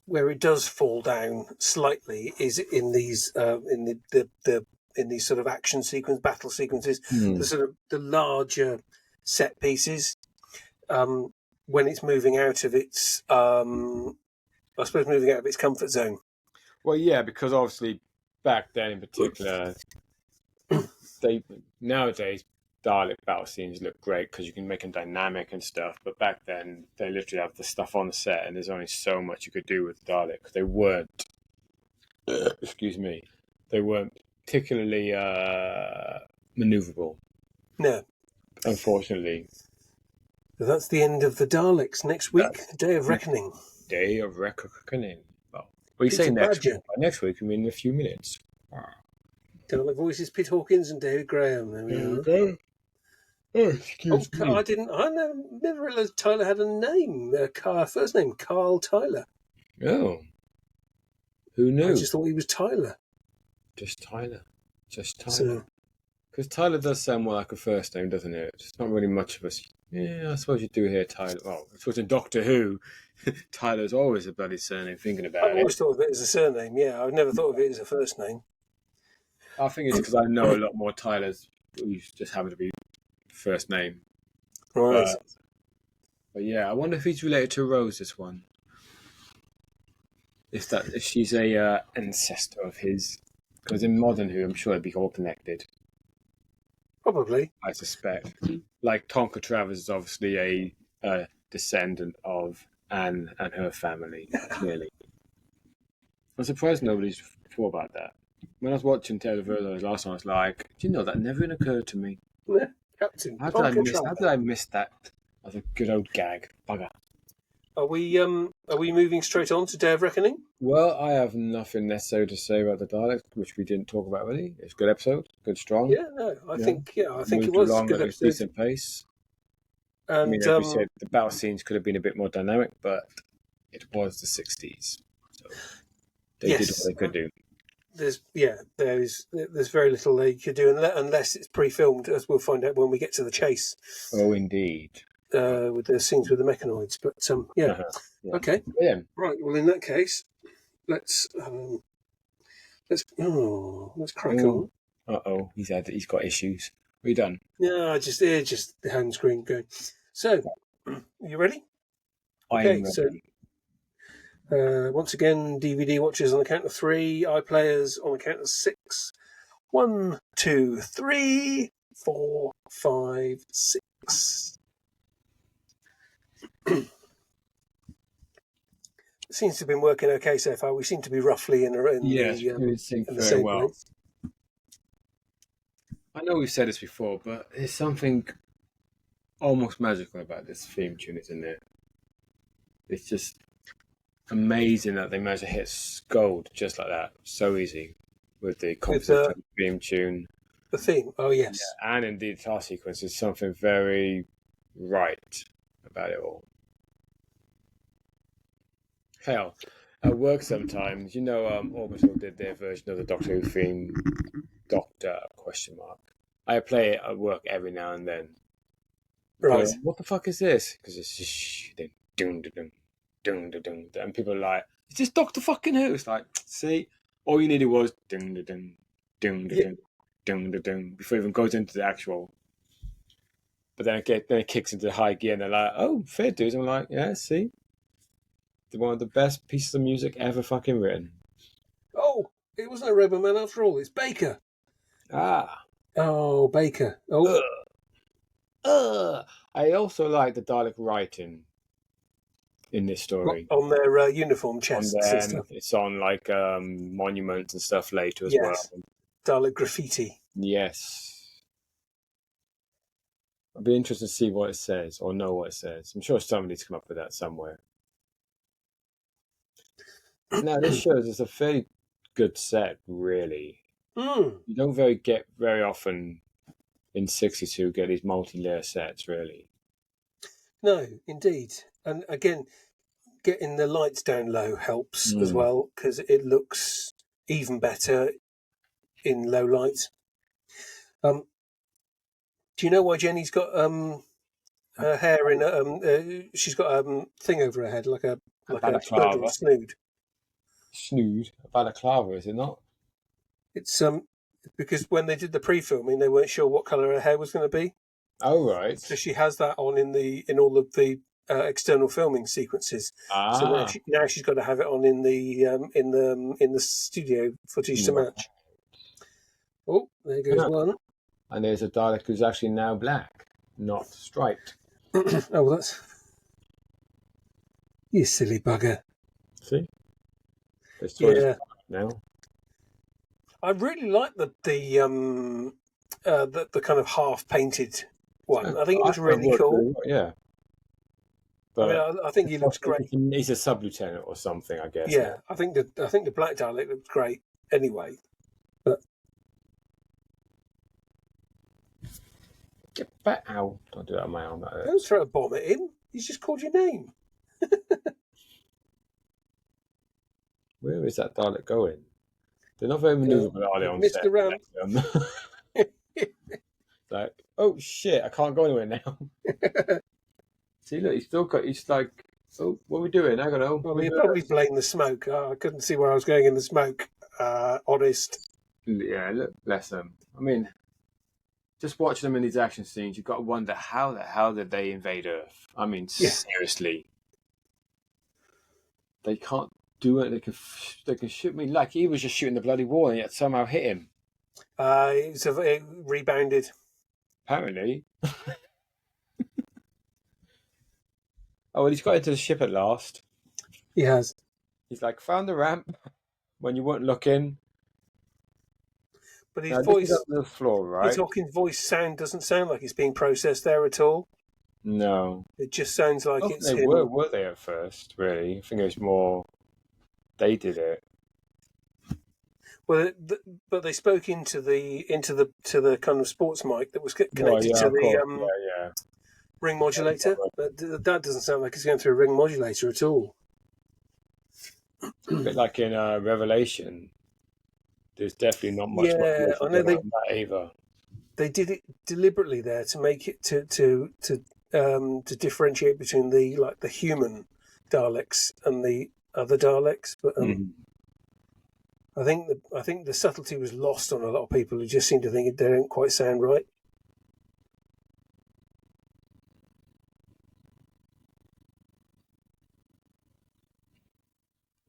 Where it does fall down slightly is in these in these sort of action sequence, battle sequences, the sort of the larger set pieces, when it's moving out of its moving out of its comfort zone. Well, yeah, because obviously back then in particular, nowadays Dalek battle scenes look great because you can make them dynamic and stuff. But back then, they literally have the stuff on the set, and there's only so much you could do with Dalek. They weren't, they weren't particularly maneuverable. No, unfortunately. So that's the end of the Daleks. Next week, Day of Reckoning. Day of Reckoning. Well, you say next week. By next week, I mean in a few minutes. Dalek voices: Pete Hawkins and David Graham. There we are. Go. Oh, excuse me. I never realised Tyler had a name. First name Carl Tyler. Oh, who knew? I just thought he was Tyler. Just Tyler. Because Tyler does sound more like a first name, doesn't it? It's not really much of a. Yeah, I suppose you do hear Tyler. Well, I suppose in Doctor Who, Tyler's always a bloody surname. Thinking about it, I've always thought of it as a surname. Yeah, I've never thought of it as a first name. I think it's because I know a lot more Tylers who just happen to be first name. Right. But yeah, I wonder if he's related to Rose. This one, if she's a ancestor of his, because in Modern Who, I'm sure it'd be all connected. Probably, I suspect. Like Tonka Travers is obviously a descendant of Anne and her family. Clearly, I'm surprised nobody's thought about that. When I was watching Televerse last time, I was like, "Do you know that never even occurred to me?" Yeah, Captain. How did I miss that? As a good old gag, bugger. Are we moving straight on to Day of Reckoning? Well, I have nothing necessary to say about the Daleks, which we didn't talk about really. It's a good episode, good strong. Yeah, no, I think it was a good episode. Decent pace. And, I mean, as we said, the battle scenes could have been a bit more dynamic, but it was the 60s, so they did what they could do. There's very little they could do unless it's pre-filmed, as we'll find out when we get to the chase. Oh, indeed. With the scenes with the mechanoids, but yeah. Okay, yeah. Right. Well, in that case, let's Let's crack on. He's got issues. Are you done? Yeah, just the home screen going. So, you ready? I am ready. So once again, DVD watchers on the count of 3, iPlayers on the count of 6. 1, 2, 3, 4, 5, 6. Seems to have been working okay so far. We seem to be roughly in the same place. I know we've said this before, but there's something almost magical about this theme tune, isn't it? It's just amazing that they managed to hit gold just like that, so easy, with the composition theme tune. The theme, oh yes. Yeah, and indeed the guitar sequence is something very right about it all. Hell, at work sometimes, Orbital did their version of the Doctor Who theme, Doctor ? I play it at work every now and then. Right. But what the fuck is this? Because it's just dun dun dun dun dun, and people are like, "Is this Doctor fucking Who?" It's like, see, all you needed was dun dun dun dun dun dun dun dun before it even goes into the actual. But then it kicks into high gear, and they're like, "Oh, fair dues." I'm like, "Yeah, see, one of the best pieces of music ever fucking written." Oh, it wasn't a Replimat after all. It's Baker. Ah. Oh, Baker. Oh. I also like the Dalek writing in this story. On their uniform chests and stuff. It's on like monuments and stuff later as well. Dalek graffiti. Yes. I'd be interested to see what it says or know what it says. I'm sure somebody's come up with that somewhere. Now, this shows it's a fairly good set, really. You don't get very often in 62 get these multi-layer sets, really. No, indeed. And again, getting the lights down low helps as well, because it looks even better in low light. Do you know why Jenny's got her hair in? She's got a thing over her head, like a snood. Snood, a balaclava, is it not? It's because when they did the pre-filming, they weren't sure what colour her hair was going to be. Oh right. So she has that on in all of the external filming sequences. So now she's got to have it on in the studio footage to match. Oh, there goes one. And there's a Dalek who's actually now black, not striped. Oh, well, that's... You silly bugger. See? Yeah. Now. I really like the kind of half-painted one. I think it looks really cool. Yeah. But I think he looks great. He's a sub-lieutenant or something, I guess. Yeah, I think the Black Dalek looks great anyway. But get back out! Don't do that on my arm. Don't throw a bomb at him. He's just called your name. Where is that Dalek going? They're not very maneuverable, are they? On Mr. Ramp. Like, oh shit! I can't go anywhere now. See, look, he's like, oh, what are we doing? I don't know. Well, he'd probably blame the smoke. I couldn't see where I was going in the smoke. Honest. Yeah, look, bless them. I mean, just watching them in these action scenes, you've got to wonder how the hell did they invade Earth? I mean, seriously. They can't do it. They can shoot me like he was just shooting the bloody wall and yet somehow hit him. It rebounded. Apparently. Oh, well, he's got into the ship at last. He has. He's like, found the ramp when you weren't looking. But his voice... on the floor, right? His talking voice doesn't sound like it's being processed there at all. No. It just sounds like it's they him. Were they at first, really? I think it was more... They did it. Well, but they spoke into the kind of sports mic that was connected to the ring modulator. But that doesn't sound like it's going through a ring modulator at all. A bit like in Revelation. There's definitely not much. Yeah, I know that either. They did it deliberately there to make it to differentiate between the human Daleks and the other Daleks, but I think the subtlety was lost on a lot of people who just seem to think they don't quite sound right.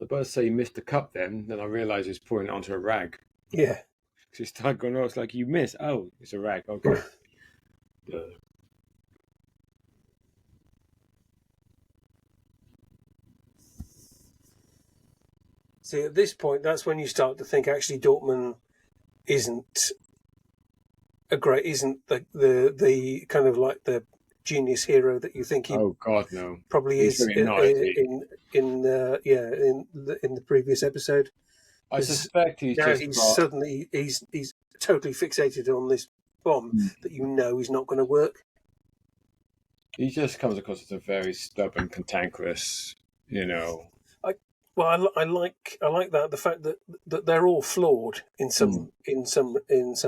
I was about to say you missed the cup then I realised he was pouring it onto a rag. Yeah. So he started going, oh, it's like you missed. Oh, it's a rag. Okay. See, at this point, that's when you start to think actually Dortmund isn't the kind of like the genius hero that you think he probably is in the previous episode. I suspect he's he's totally fixated on this bomb that you know is not going to work. He just comes across as a very stubborn, cantankerous, I like that, the fact that they're all flawed in some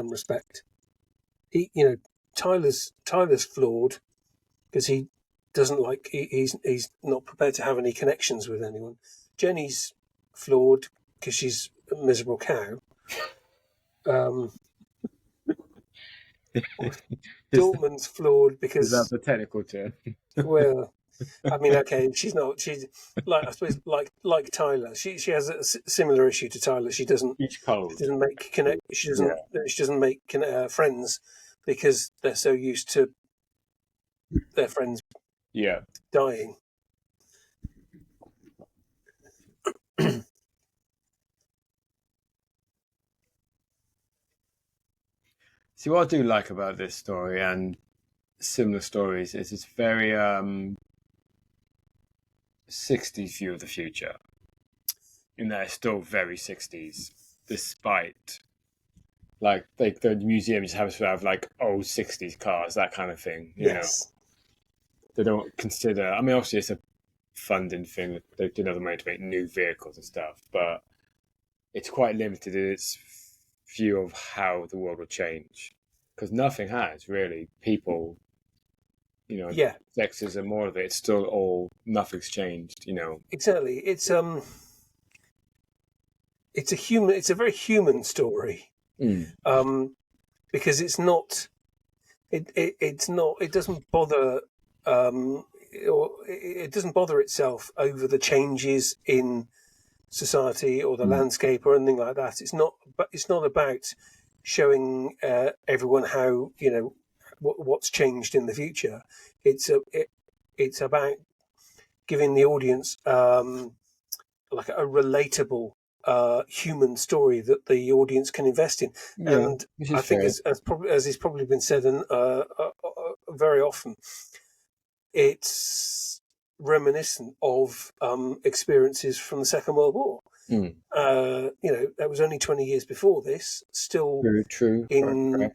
respect. Tyler's flawed because he doesn't he's not prepared to have any connections with anyone. Jenny's flawed because she's a miserable cow. Dortmund's flawed because... Is that the technical term? Well, I mean, okay, she's like, I suppose, like Tyler. She has a similar issue to Tyler. She doesn't make friends because they're so used to their friends dying. See, what I do like about this story and similar stories is it's very 60s view of the future. In that it's still very 60s, despite like the museum just happens to have like old 60s cars, that kind of thing. You know, they don't consider. I mean, obviously it's a funding thing. They do have the money to make new vehicles and stuff, but it's quite limited in its view of how the world will change, because nothing has really. People, sexes and more of it. It's still all nothing's changed. Exactly. It's a very human story. Because it's not. It doesn't bother. It doesn't bother itself over the changes in society or the landscape or anything like that. It's not about showing everyone how what's changed in the future. It's about giving the audience like a relatable human story that the audience can invest in. And I think as has probably been said very often, it's reminiscent of experiences from the Second World War. That was only 20 years before this, still very true. in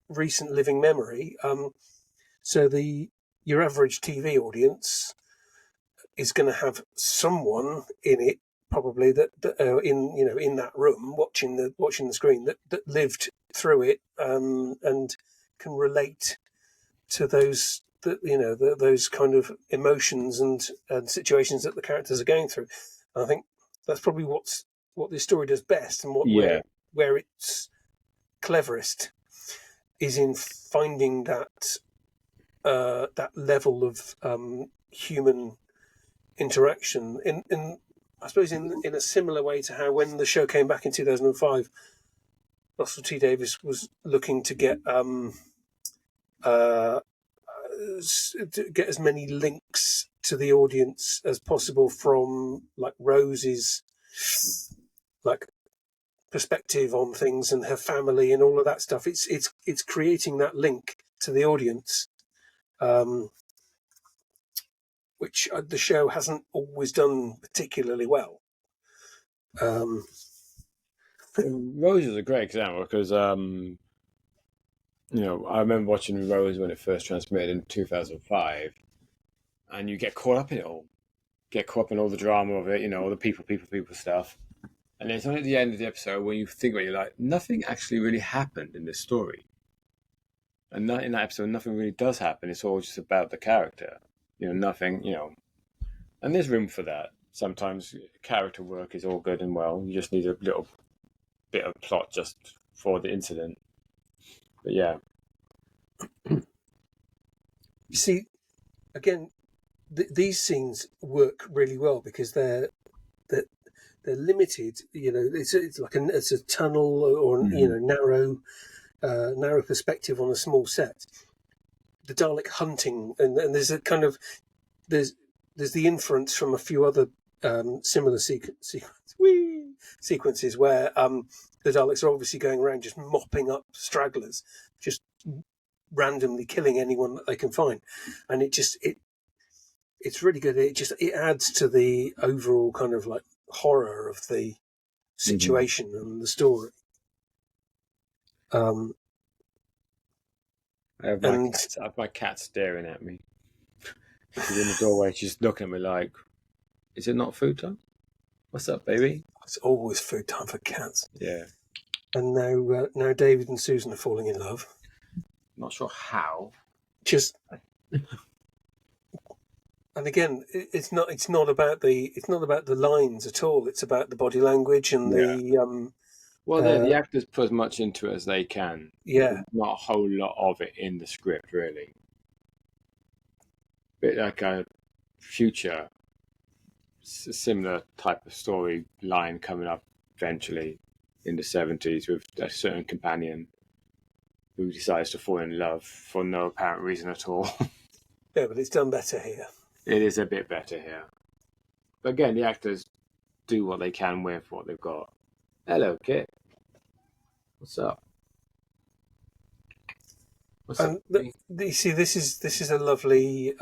recent living memory. So your average TV audience is going to have someone in it, probably that in that room watching the screen that lived through it and can relate to those those kind of emotions and situations that the characters are going through. And I think that's probably what this story does best, and where it's cleverest is in finding that level of human interaction in I suppose in a similar way to how when the show came back in 2005, Russell T Davies was looking to get as many links to the audience as possible from like Rose's like perspective on things and her family and all of that stuff. It's creating that link to the audience, which the show hasn't always done particularly well. Rose is a great example because I remember watching Rose when it first transmitted in 2005, and you get caught up in it all, all the drama of it, all the people stuff. And it's only at the end of the episode when you think about it, you're like, nothing actually really happened in this story. And in that episode, nothing really does happen. It's all just about the character. Nothing, and there's room for that. sometimes character work is all good and well. You just need a little bit of plot just for the incident. But yeah. You see, again, these scenes work really well because they're limited. It's like it's a tunnel or narrow perspective on a small set. The Dalek hunting, and there's a kind of there's the inference from a few other similar sequences where the Daleks are obviously going around just mopping up stragglers, just randomly killing anyone that they can find, and it's really good. It adds to the overall kind of like horror of the situation and the story. I have my cat staring at me. She's in the doorway. She's looking at me like, "Is it not food time? What's up, baby?" It's always food time for cats. Yeah. And now David and Susan are falling in love. Not sure how. Just, and again, it's not about the lines at all. It's about the body language and the. Well, the actors put as much into it as they can. Yeah. There's not a whole lot of it in the script, really. Bit like a future, similar type of story line coming up eventually in the 70s with a certain companion who decides to fall in love for no apparent reason at all. Yeah, but it's done better here. It is a bit better here. But again, the actors do what they can with what they've got. Hello, Kit. What's up? You see, this is a lovely.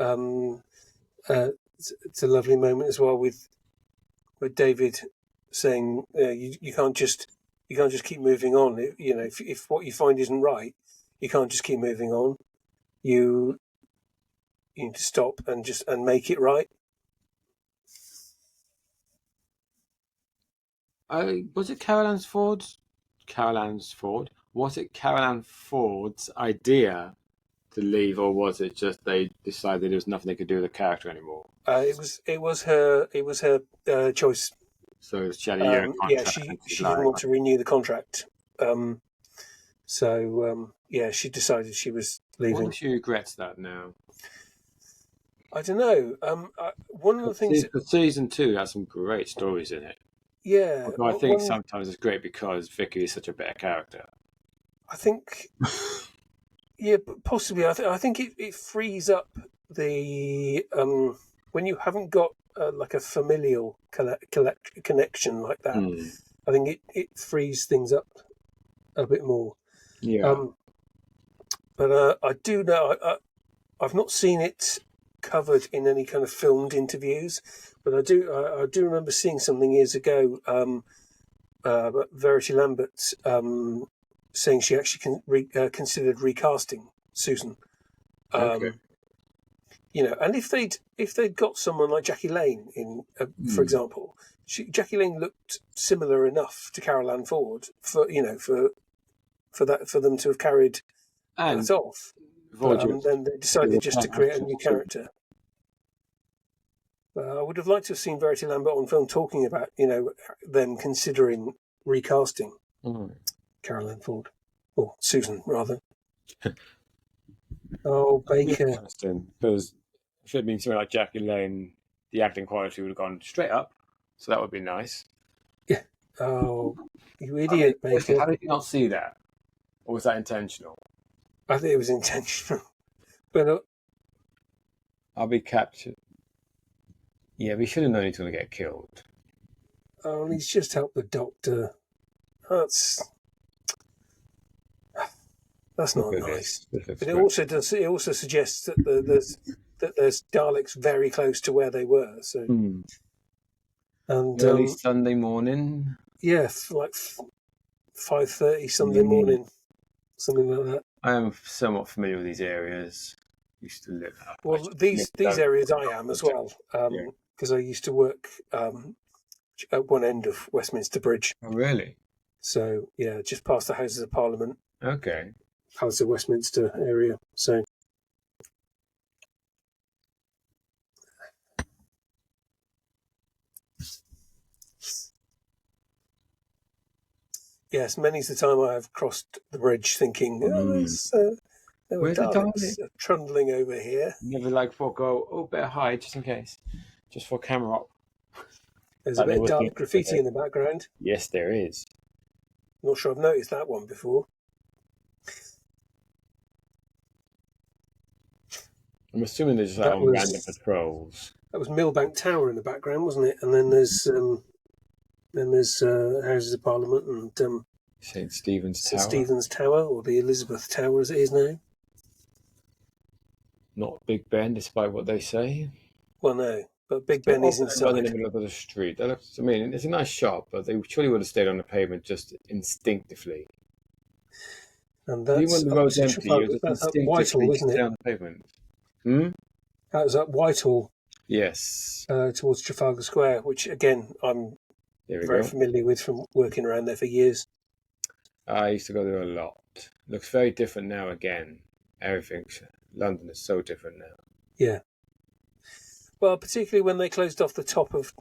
It's a lovely moment as well with David saying, "You can't just keep moving on. If what you find isn't right, you can't just keep moving on. You need to stop and make it right." Was it Carol Ann Ford? Was it Carol Ann Ford's idea to leave, or was it just they decided there was nothing they could do with the character anymore? It was her choice. So she had a year contract. She didn't want to renew the contract. She decided she was leaving. I wonder if she regrets that now. I don't know. One of the things. Season 2 has some great stories in it. Yeah. Although I think sometimes it's great because Vicky is such a better character. I think. Yeah, but possibly. I think it frees up the when you haven't got like a familial connection like that. I think it frees things up a bit more. Yeah. But I do know I've not seen it covered in any kind of filmed interviews, but I do remember seeing something years ago. Verity Lambert saying she actually considered recasting Susan. Okay. And if they'd got someone like Jackie Lane in, for example, Jackie Lane looked similar enough to Carol Ann Ford for them to have carried that off. Then they decided just to create a new character. I would have liked to have seen Verity Lambert on film talking about them considering recasting Carol Ann Ford, or Susan rather. Oh, Baker. Interesting, because if it had been something like Jackie Lane, the acting quality would have gone straight up, so that would be nice. Yeah. Oh, you idiot, Baker. How did you not see that? Or was that intentional? I think it was intentional. But I'll be captured. Yeah, we should have known he was going to get killed. Oh, he's just helped the Doctor. That's not nice. But it also suggests that there's Daleks very close to where they were. So, and early Sunday morning. Yeah, like 5:30 Sunday morning, something like that. I am somewhat familiar with these areas. Used to live. Well, these areas I am as well, because I used to work at one end of Westminster Bridge. Oh, really? So yeah, just past the Houses of Parliament. Okay. House of Westminster area. So. Yes, many's the time I have crossed the bridge thinking, there were Where's the Daleks Dalek? trundling over here. Never like forego, better hide just in case. Just for camera op. There's a bit of Dalek graffiti in the background. Yes, there is. Not sure I've noticed that one before. I'm assuming they're just like on random patrols. That was Millbank Tower in the background, wasn't it? And then there's Houses of Parliament and St. Stephen's Tower. St. Stephen's Tower, or the Elizabeth Tower as it is now. Not Big Ben, despite what they say. Well, no, but Big Ben is inside. In the middle of the street. That looks, I mean, it's a nice shop, but they surely would have stayed on the pavement just instinctively. And that's even when the road's empty, you're just instinctively stay on the pavement. That was at Whitehall. Yes. Towards Trafalgar Square, which again I'm very familiar with from working around there for years. I used to go there a lot. Looks very different now again. London is so different now. Yeah. Well, particularly when they closed off the top of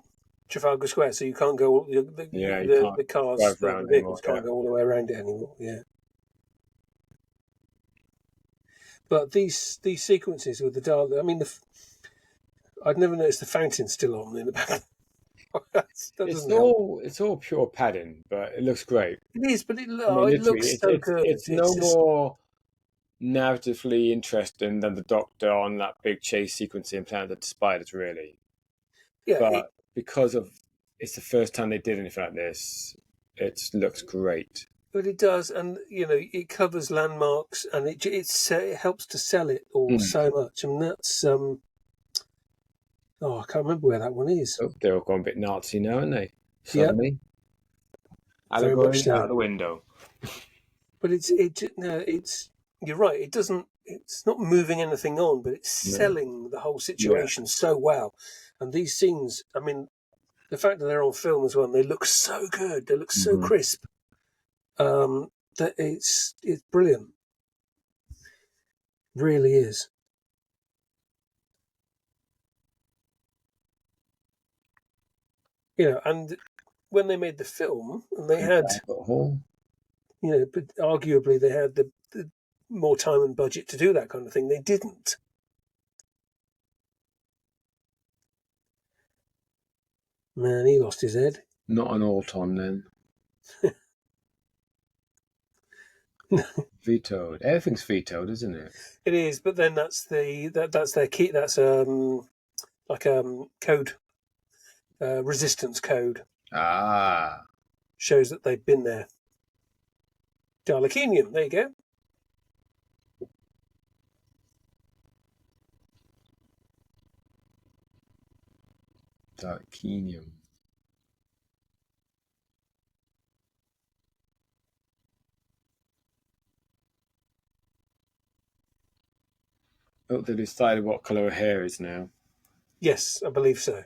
Trafalgar Square, so you can't go. The cars, the vehicles can't go all the way around it anymore. Yeah. But these sequences with the Dalek, I mean, I'd never noticed the fountain still on in the back. It's all pure padding, but it looks great. It is, but it looks so good. It's no more narratively interesting than the Doctor on that big chase sequence in Planet of the Spiders, really. Yeah, but because it's the first time they did anything like this, it looks great. But it does, and it covers landmarks, and it helps to sell it all so much. I mean, that's I can't remember where that one is. Oh, they're all gone a bit Nazi now, aren't they? Suddenly, allegory out the window. But it's you're right. It doesn't. It's not moving anything on, but it's selling the whole situation so well. And these scenes, I mean, the fact that they're on film as well, and they look so good. They look so crisp. That it's brilliant. Really is. And when they made the film, and they had, but arguably they had the more time and budget to do that kind of thing. They didn't. Man, he lost his head. Not an Auton then. Vetoed. Everything's vetoed, isn't it? It is, but then that's their key. That's like code, resistance code. Shows that they've been there. Dalekinium. There you go. Dalekinium. Oh, they decided what colour her hair is now. Yes, I believe so.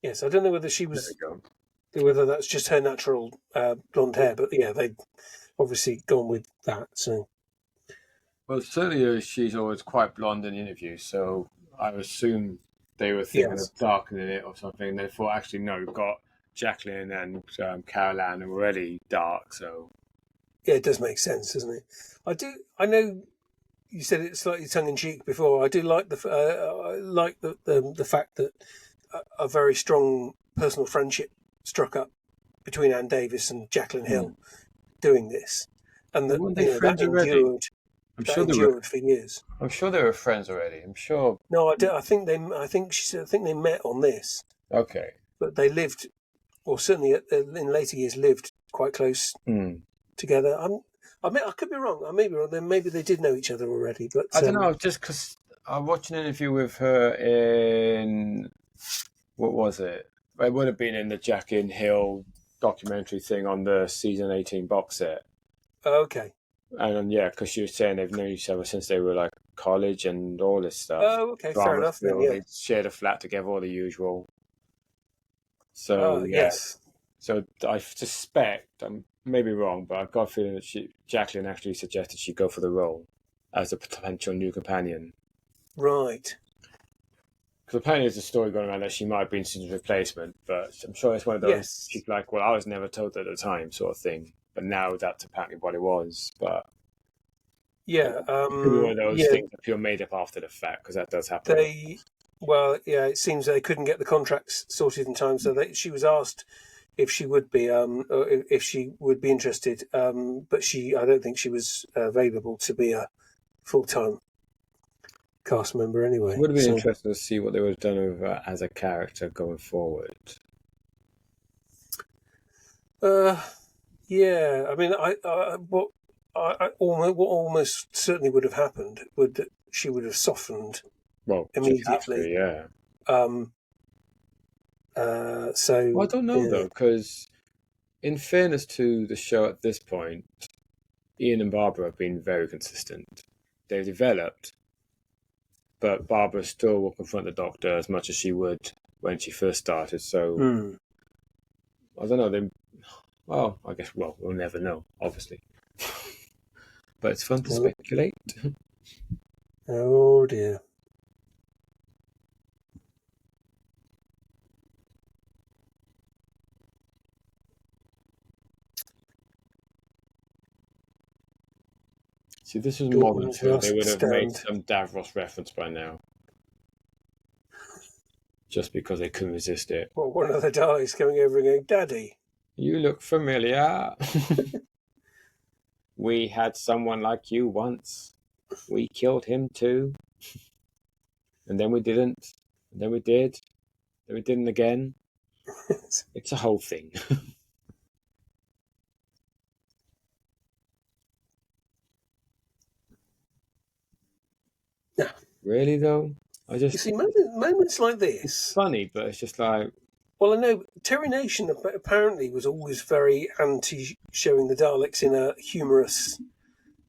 Yes, I don't know whether she was, whether that's just her natural blonde hair, but yeah, they've obviously gone with that. So, well, certainly she's always quite blonde in the interview, so I assume they were thinking of darkening it or something. And they thought, actually, no, we've got Jacqueline and Caroline already dark, so. Yeah, it does make sense, doesn't it? I know you said it slightly tongue in cheek before. I do like the fact that a very strong personal friendship struck up between Anne Davis and Jacqueline Hill doing this, and that that endured. I'm sure they endured for years. I'm sure they were friends already. I'm sure. No, I think she said they met on this. Okay. But they lived, or certainly in later years, lived quite close together. I could be wrong. I may be wrong. Then maybe they did know each other already. But I don't know. Just because I watched an interview with her in what was it? It would have been in the Jacqueline Hill documentary thing on the season 18 box set. Okay. And because she was saying they've known each other since they were like college and all this stuff. Oh, okay, fair enough. Then, They shared a flat together, all the usual. So yes. So I suspect, I may be wrong, but I've got a feeling that Jacqueline actually suggested she go for the role as a potential new companion. Right. apparently there's a story going around that she might have been Susan's replacement, but I'm sure it's one of those. Yes. She's like, well, I was never told at the time, sort of thing. But now that's apparently what it was. But yeah, it could be one of those things that feel made up after the fact, because that does happen. It seems they couldn't get the contracts sorted in time, so she was asked if she would be, or if she would be interested, but I don't think she was available to be a full-time cast member anyway. It would have been interesting to see what they would have done with her as a character going forward. Yeah, I mean, what almost certainly would have happened would that she would have softened immediately. Yeah. So I don't know though, because in fairness to the show at this point, Ian and Barbara have been very consistent. They've developed, but Barbara still will confront the Doctor as much as she would when she first started. So I don't know. I guess we'll never know, obviously. But it's fun to speculate. Oh dear. See, this was modern too. They would have made some Davros reference by now. Just because they couldn't resist it. Well, one of the Daleks coming over and going, "Daddy, you look familiar." We had someone like you once. We killed him too. And then we didn't. And then we did. Then we didn't again. It's a whole thing. Yeah. Really though? You see, moments like this. It's funny, but it's just like. Well, I know Terry Nation apparently was always very anti showing the Daleks in a humorous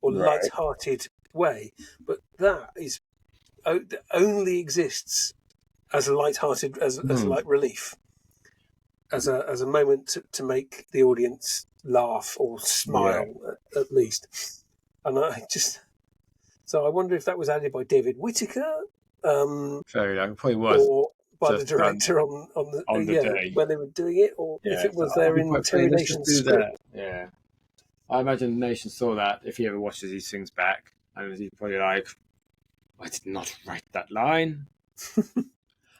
or light-hearted way, but that is only exists as a light-hearted, as a light relief, as a moment to make the audience laugh or smile at least. And so I wonder if that was added by David Whittaker. Very like, probably was. Or by the director on the day when they were doing it, or if it was there in Terry Nation's script. Yeah, I imagine Nation saw that if he ever watches these things back, and he's probably like, "I did not write that line."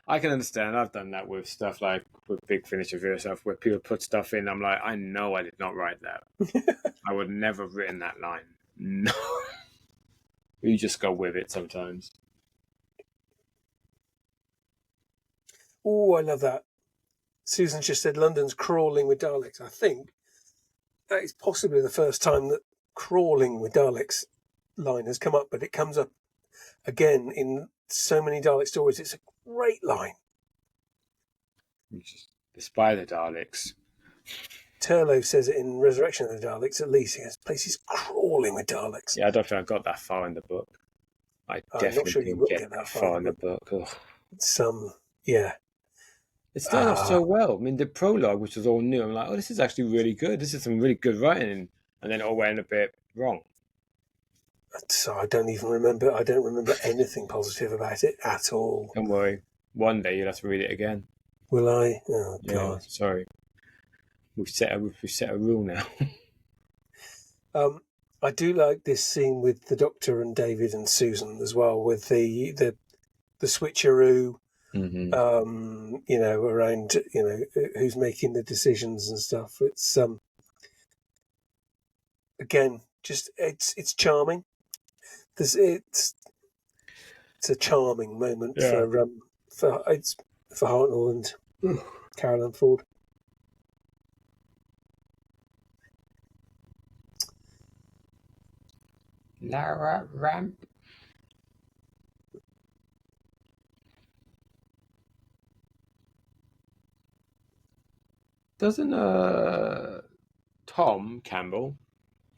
I can understand. I've done that with stuff like with Big Finish of Yourself, where people put stuff in. I'm like, I know I did not write that. I would never have written that line. No, you just go with it sometimes. Oh, I love that. Susan just said London's crawling with Daleks. I think that is possibly the first time that crawling with Daleks line has come up, but it comes up again in so many Dalek stories. It's a great line. Despite the Daleks. Turlough says it in Resurrection of the Daleks, at least. He has places crawling with Daleks. Yeah, I don't think I got that far in the book. I'm not sure you will get that far in the book. Yeah. It started off so well. I mean, the prologue, which was all new, I'm like, oh, this is actually really good. This is some really good writing. And then it all went a bit wrong. So I don't even remember. I don't remember anything positive about it at all. Don't worry. One day you'll have to read it again. Will I? Oh, God. Sorry. We've set a rule now. I do like this scene with the Doctor and David and Susan as well, with the switcheroo. Mm-hmm. Around who's making the decisions and stuff. It's again, just it's charming. It's a charming moment for Hartnell and Carolyn Ford. Lara Ramp. Doesn't Tom Campbell,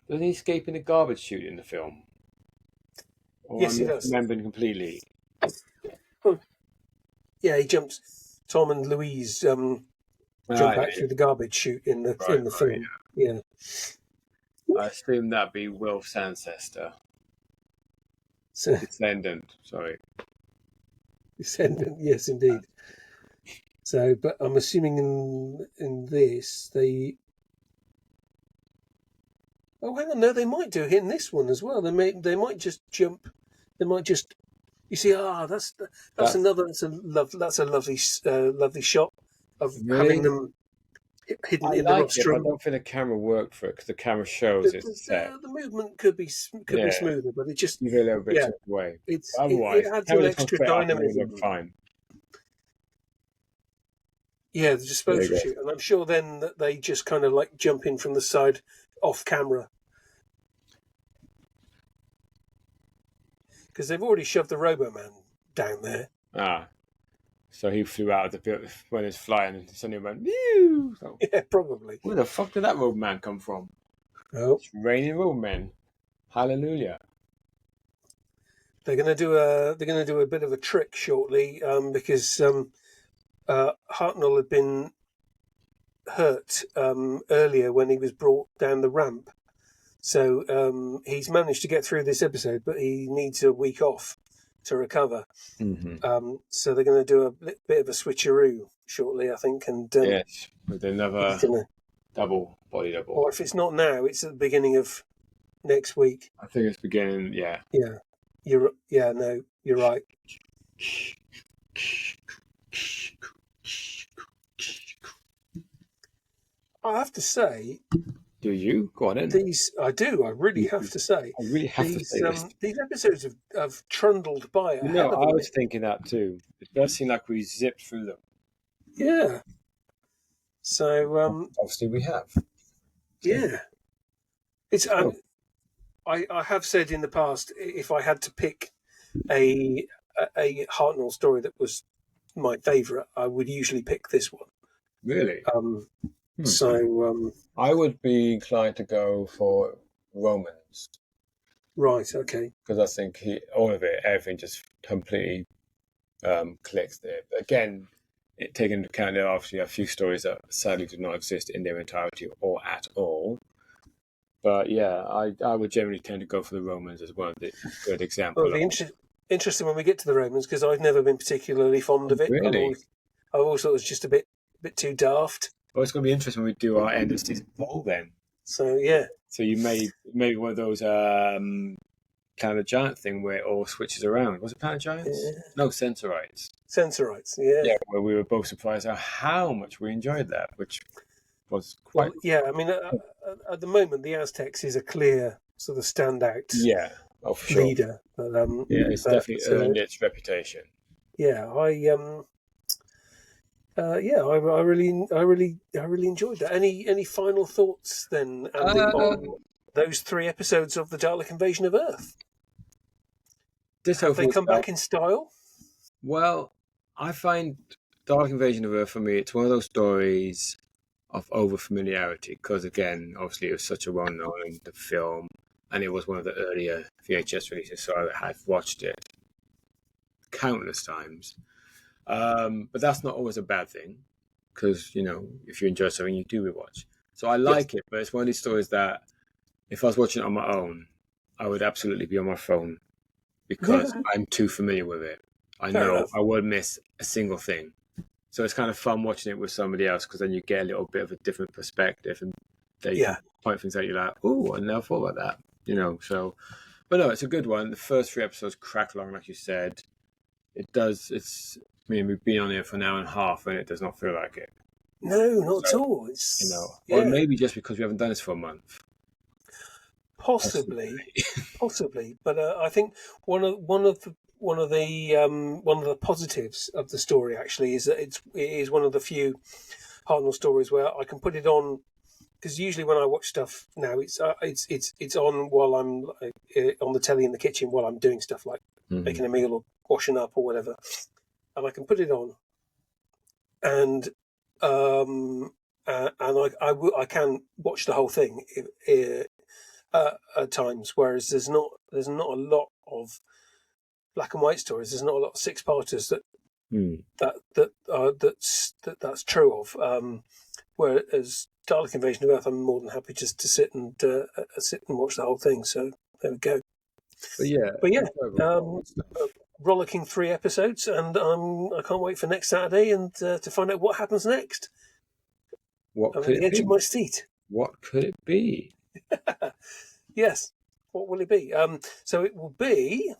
doesn't he escape in a garbage chute in the film? Or yes, he does. Remembering completely. Yeah, he jumps. Tom and Louise jump back through the garbage chute in the film. Yeah. I assume that'd be Wilf's ancestor. Descendant, sorry. Yes, indeed. So, but I'm assuming in this they. Oh, hang on, no, they might do it in this one as well. They might just jump. They might just. You see, that's another. That's a lovely lovely shot of having them hidden I in the like it, but I rostrum. don't think the camera worked for it because the camera shows it's set. The movement could be smoother, but it just You go a little bit yeah, away. it Otherwise, adds an camera just extra straight up and it would dynamism. look fine. Yeah, the disposal shoot, and I'm sure then that they just kind of like jump in from the side, off camera, because they've already shoved the Robo-Man down there. So he flew out of the pit when it's flying and suddenly went, Mew! So, Yeah, probably. Where the fuck did that Roadman come from? Oh, it's raining Roadmen. Hallelujah. They're going to do a bit of a trick shortly, because Hartnell had been hurt earlier when he was brought down the ramp. So he's managed to get through this episode, but he needs a week off to recover. Mm-hmm. So they're going to do a bit of a switcheroo shortly, I think. And yes, with another body double. Or if it's not now, it's at the beginning of next week. I think it's beginning. Yeah. Yeah. You're right. I have to say. Do you? Go on in. I do. I really have to say. I really have to say this. These episodes have trundled by. I was thinking that too. It does seem like we zipped through them. Yeah. So obviously we have. Yeah. It's. I have said in the past, if I had to pick a Hartnell story that was my favourite, I would usually pick this one. Really? So I would be inclined to go for Romans. Right. Okay. Because I think everything just completely clicks there. But again, taking into account there are obviously a few stories that sadly do not exist in their entirety or at all. But yeah, I would generally tend to go for the Romans as one of the good examples. Well, it'll be interesting when we get to the Romans, because I've never been particularly fond of it. Really? I always thought it was just a bit too daft. Well, it's going to be interesting when we do our end of season 4 then. So yeah. So you maybe one of those Planet of Giant thing where it all switches around. Was it Planet of Giants? Yeah. No, Sensorites. Sensorites, yeah. Yeah, where we were both surprised at how much we enjoyed that, which was quite... Well, yeah, I mean, at the moment, the Aztecs is a clear sort of standout leader. But, it's definitely earned its reputation. Yeah, I really enjoyed that. Any final thoughts then, Andy, on those 3 episodes of the Dalek Invasion of Earth? Have they come back in style? Well, I find Dalek Invasion of Earth, for me, it's one of those stories of over familiarity, because again, obviously it was such a well-known in the film, and it was one of the earlier VHS releases, so I've watched it countless times. But that's not always a bad thing, because if you enjoy something, you do rewatch. So I like it, but it's one of these stories that if I was watching it on my own, I would absolutely be on my phone, because I'm too familiar with it. I know I would miss a single thing. So it's kind of fun watching it with somebody else, because then you get a little bit of a different perspective, and they point things out. You're like, "Oh, I never thought about that," So, but no, it's a good one. The first 3 episodes crack along, like you said. It does. We've been on here for an hour and a half, and it does not feel like it. No, not at all. It's or maybe just because we haven't done this for a month. Possibly. But I think one of the positives of the story actually is that it is one of the few Hartnell stories where I can put it on, because usually when I watch stuff now, it's on while I'm on the telly in the kitchen while I'm doing stuff like making a meal or washing up or whatever, and I can put it on, and I can watch the whole thing at times, whereas there's not a lot of black and white stories. There's not a lot of 6-parters that's true of. Whereas Dalek Invasion of Earth, I'm more than happy just to sit and watch the whole thing. So there we go. But yeah, rollicking 3 episodes, and I can't wait for next Saturday and to find out what happens next. What I'm could at the it edge of be? my seat. What could it be? Yes. What will it be? So it will be.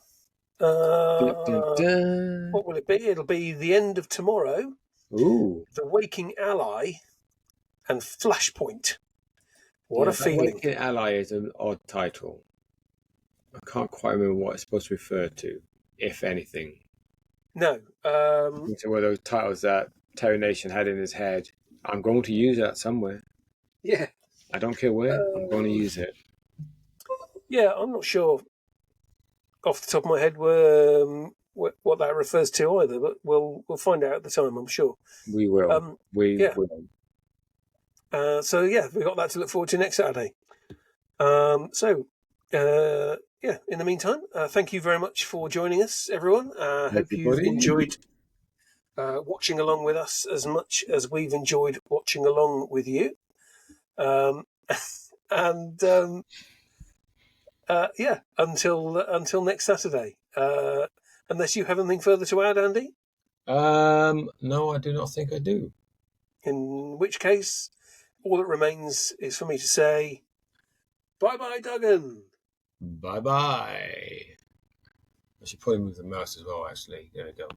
Dun, dun, dun. What will it be? It'll be The End of Tomorrow, Ooh. The Waking Ally, and Flashpoint. What Yeah, a that feeling. Waking Ally is an odd title. I can't quite remember what it's supposed to refer to, if anything. No. It's one of those titles that Terry Nation had in his head. I'm going to use that somewhere. Yeah. I don't care where. I'm going to use it. Yeah, I'm not sure off the top of my head what that refers to either, but we'll find out at the time, I'm sure. We will. We will. So yeah, we've got that to look forward to next Saturday. Yeah, in the meantime, thank you very much for joining us, everyone. Hope you've enjoyed watching along with us as much as we've enjoyed watching along with you. Until next Saturday. Unless you have anything further to add, Andy? No, I do not think I do. In which case, all that remains is for me to say, bye-bye, Duggan. Bye-bye. I should probably move the mouse as well, actually. There we go.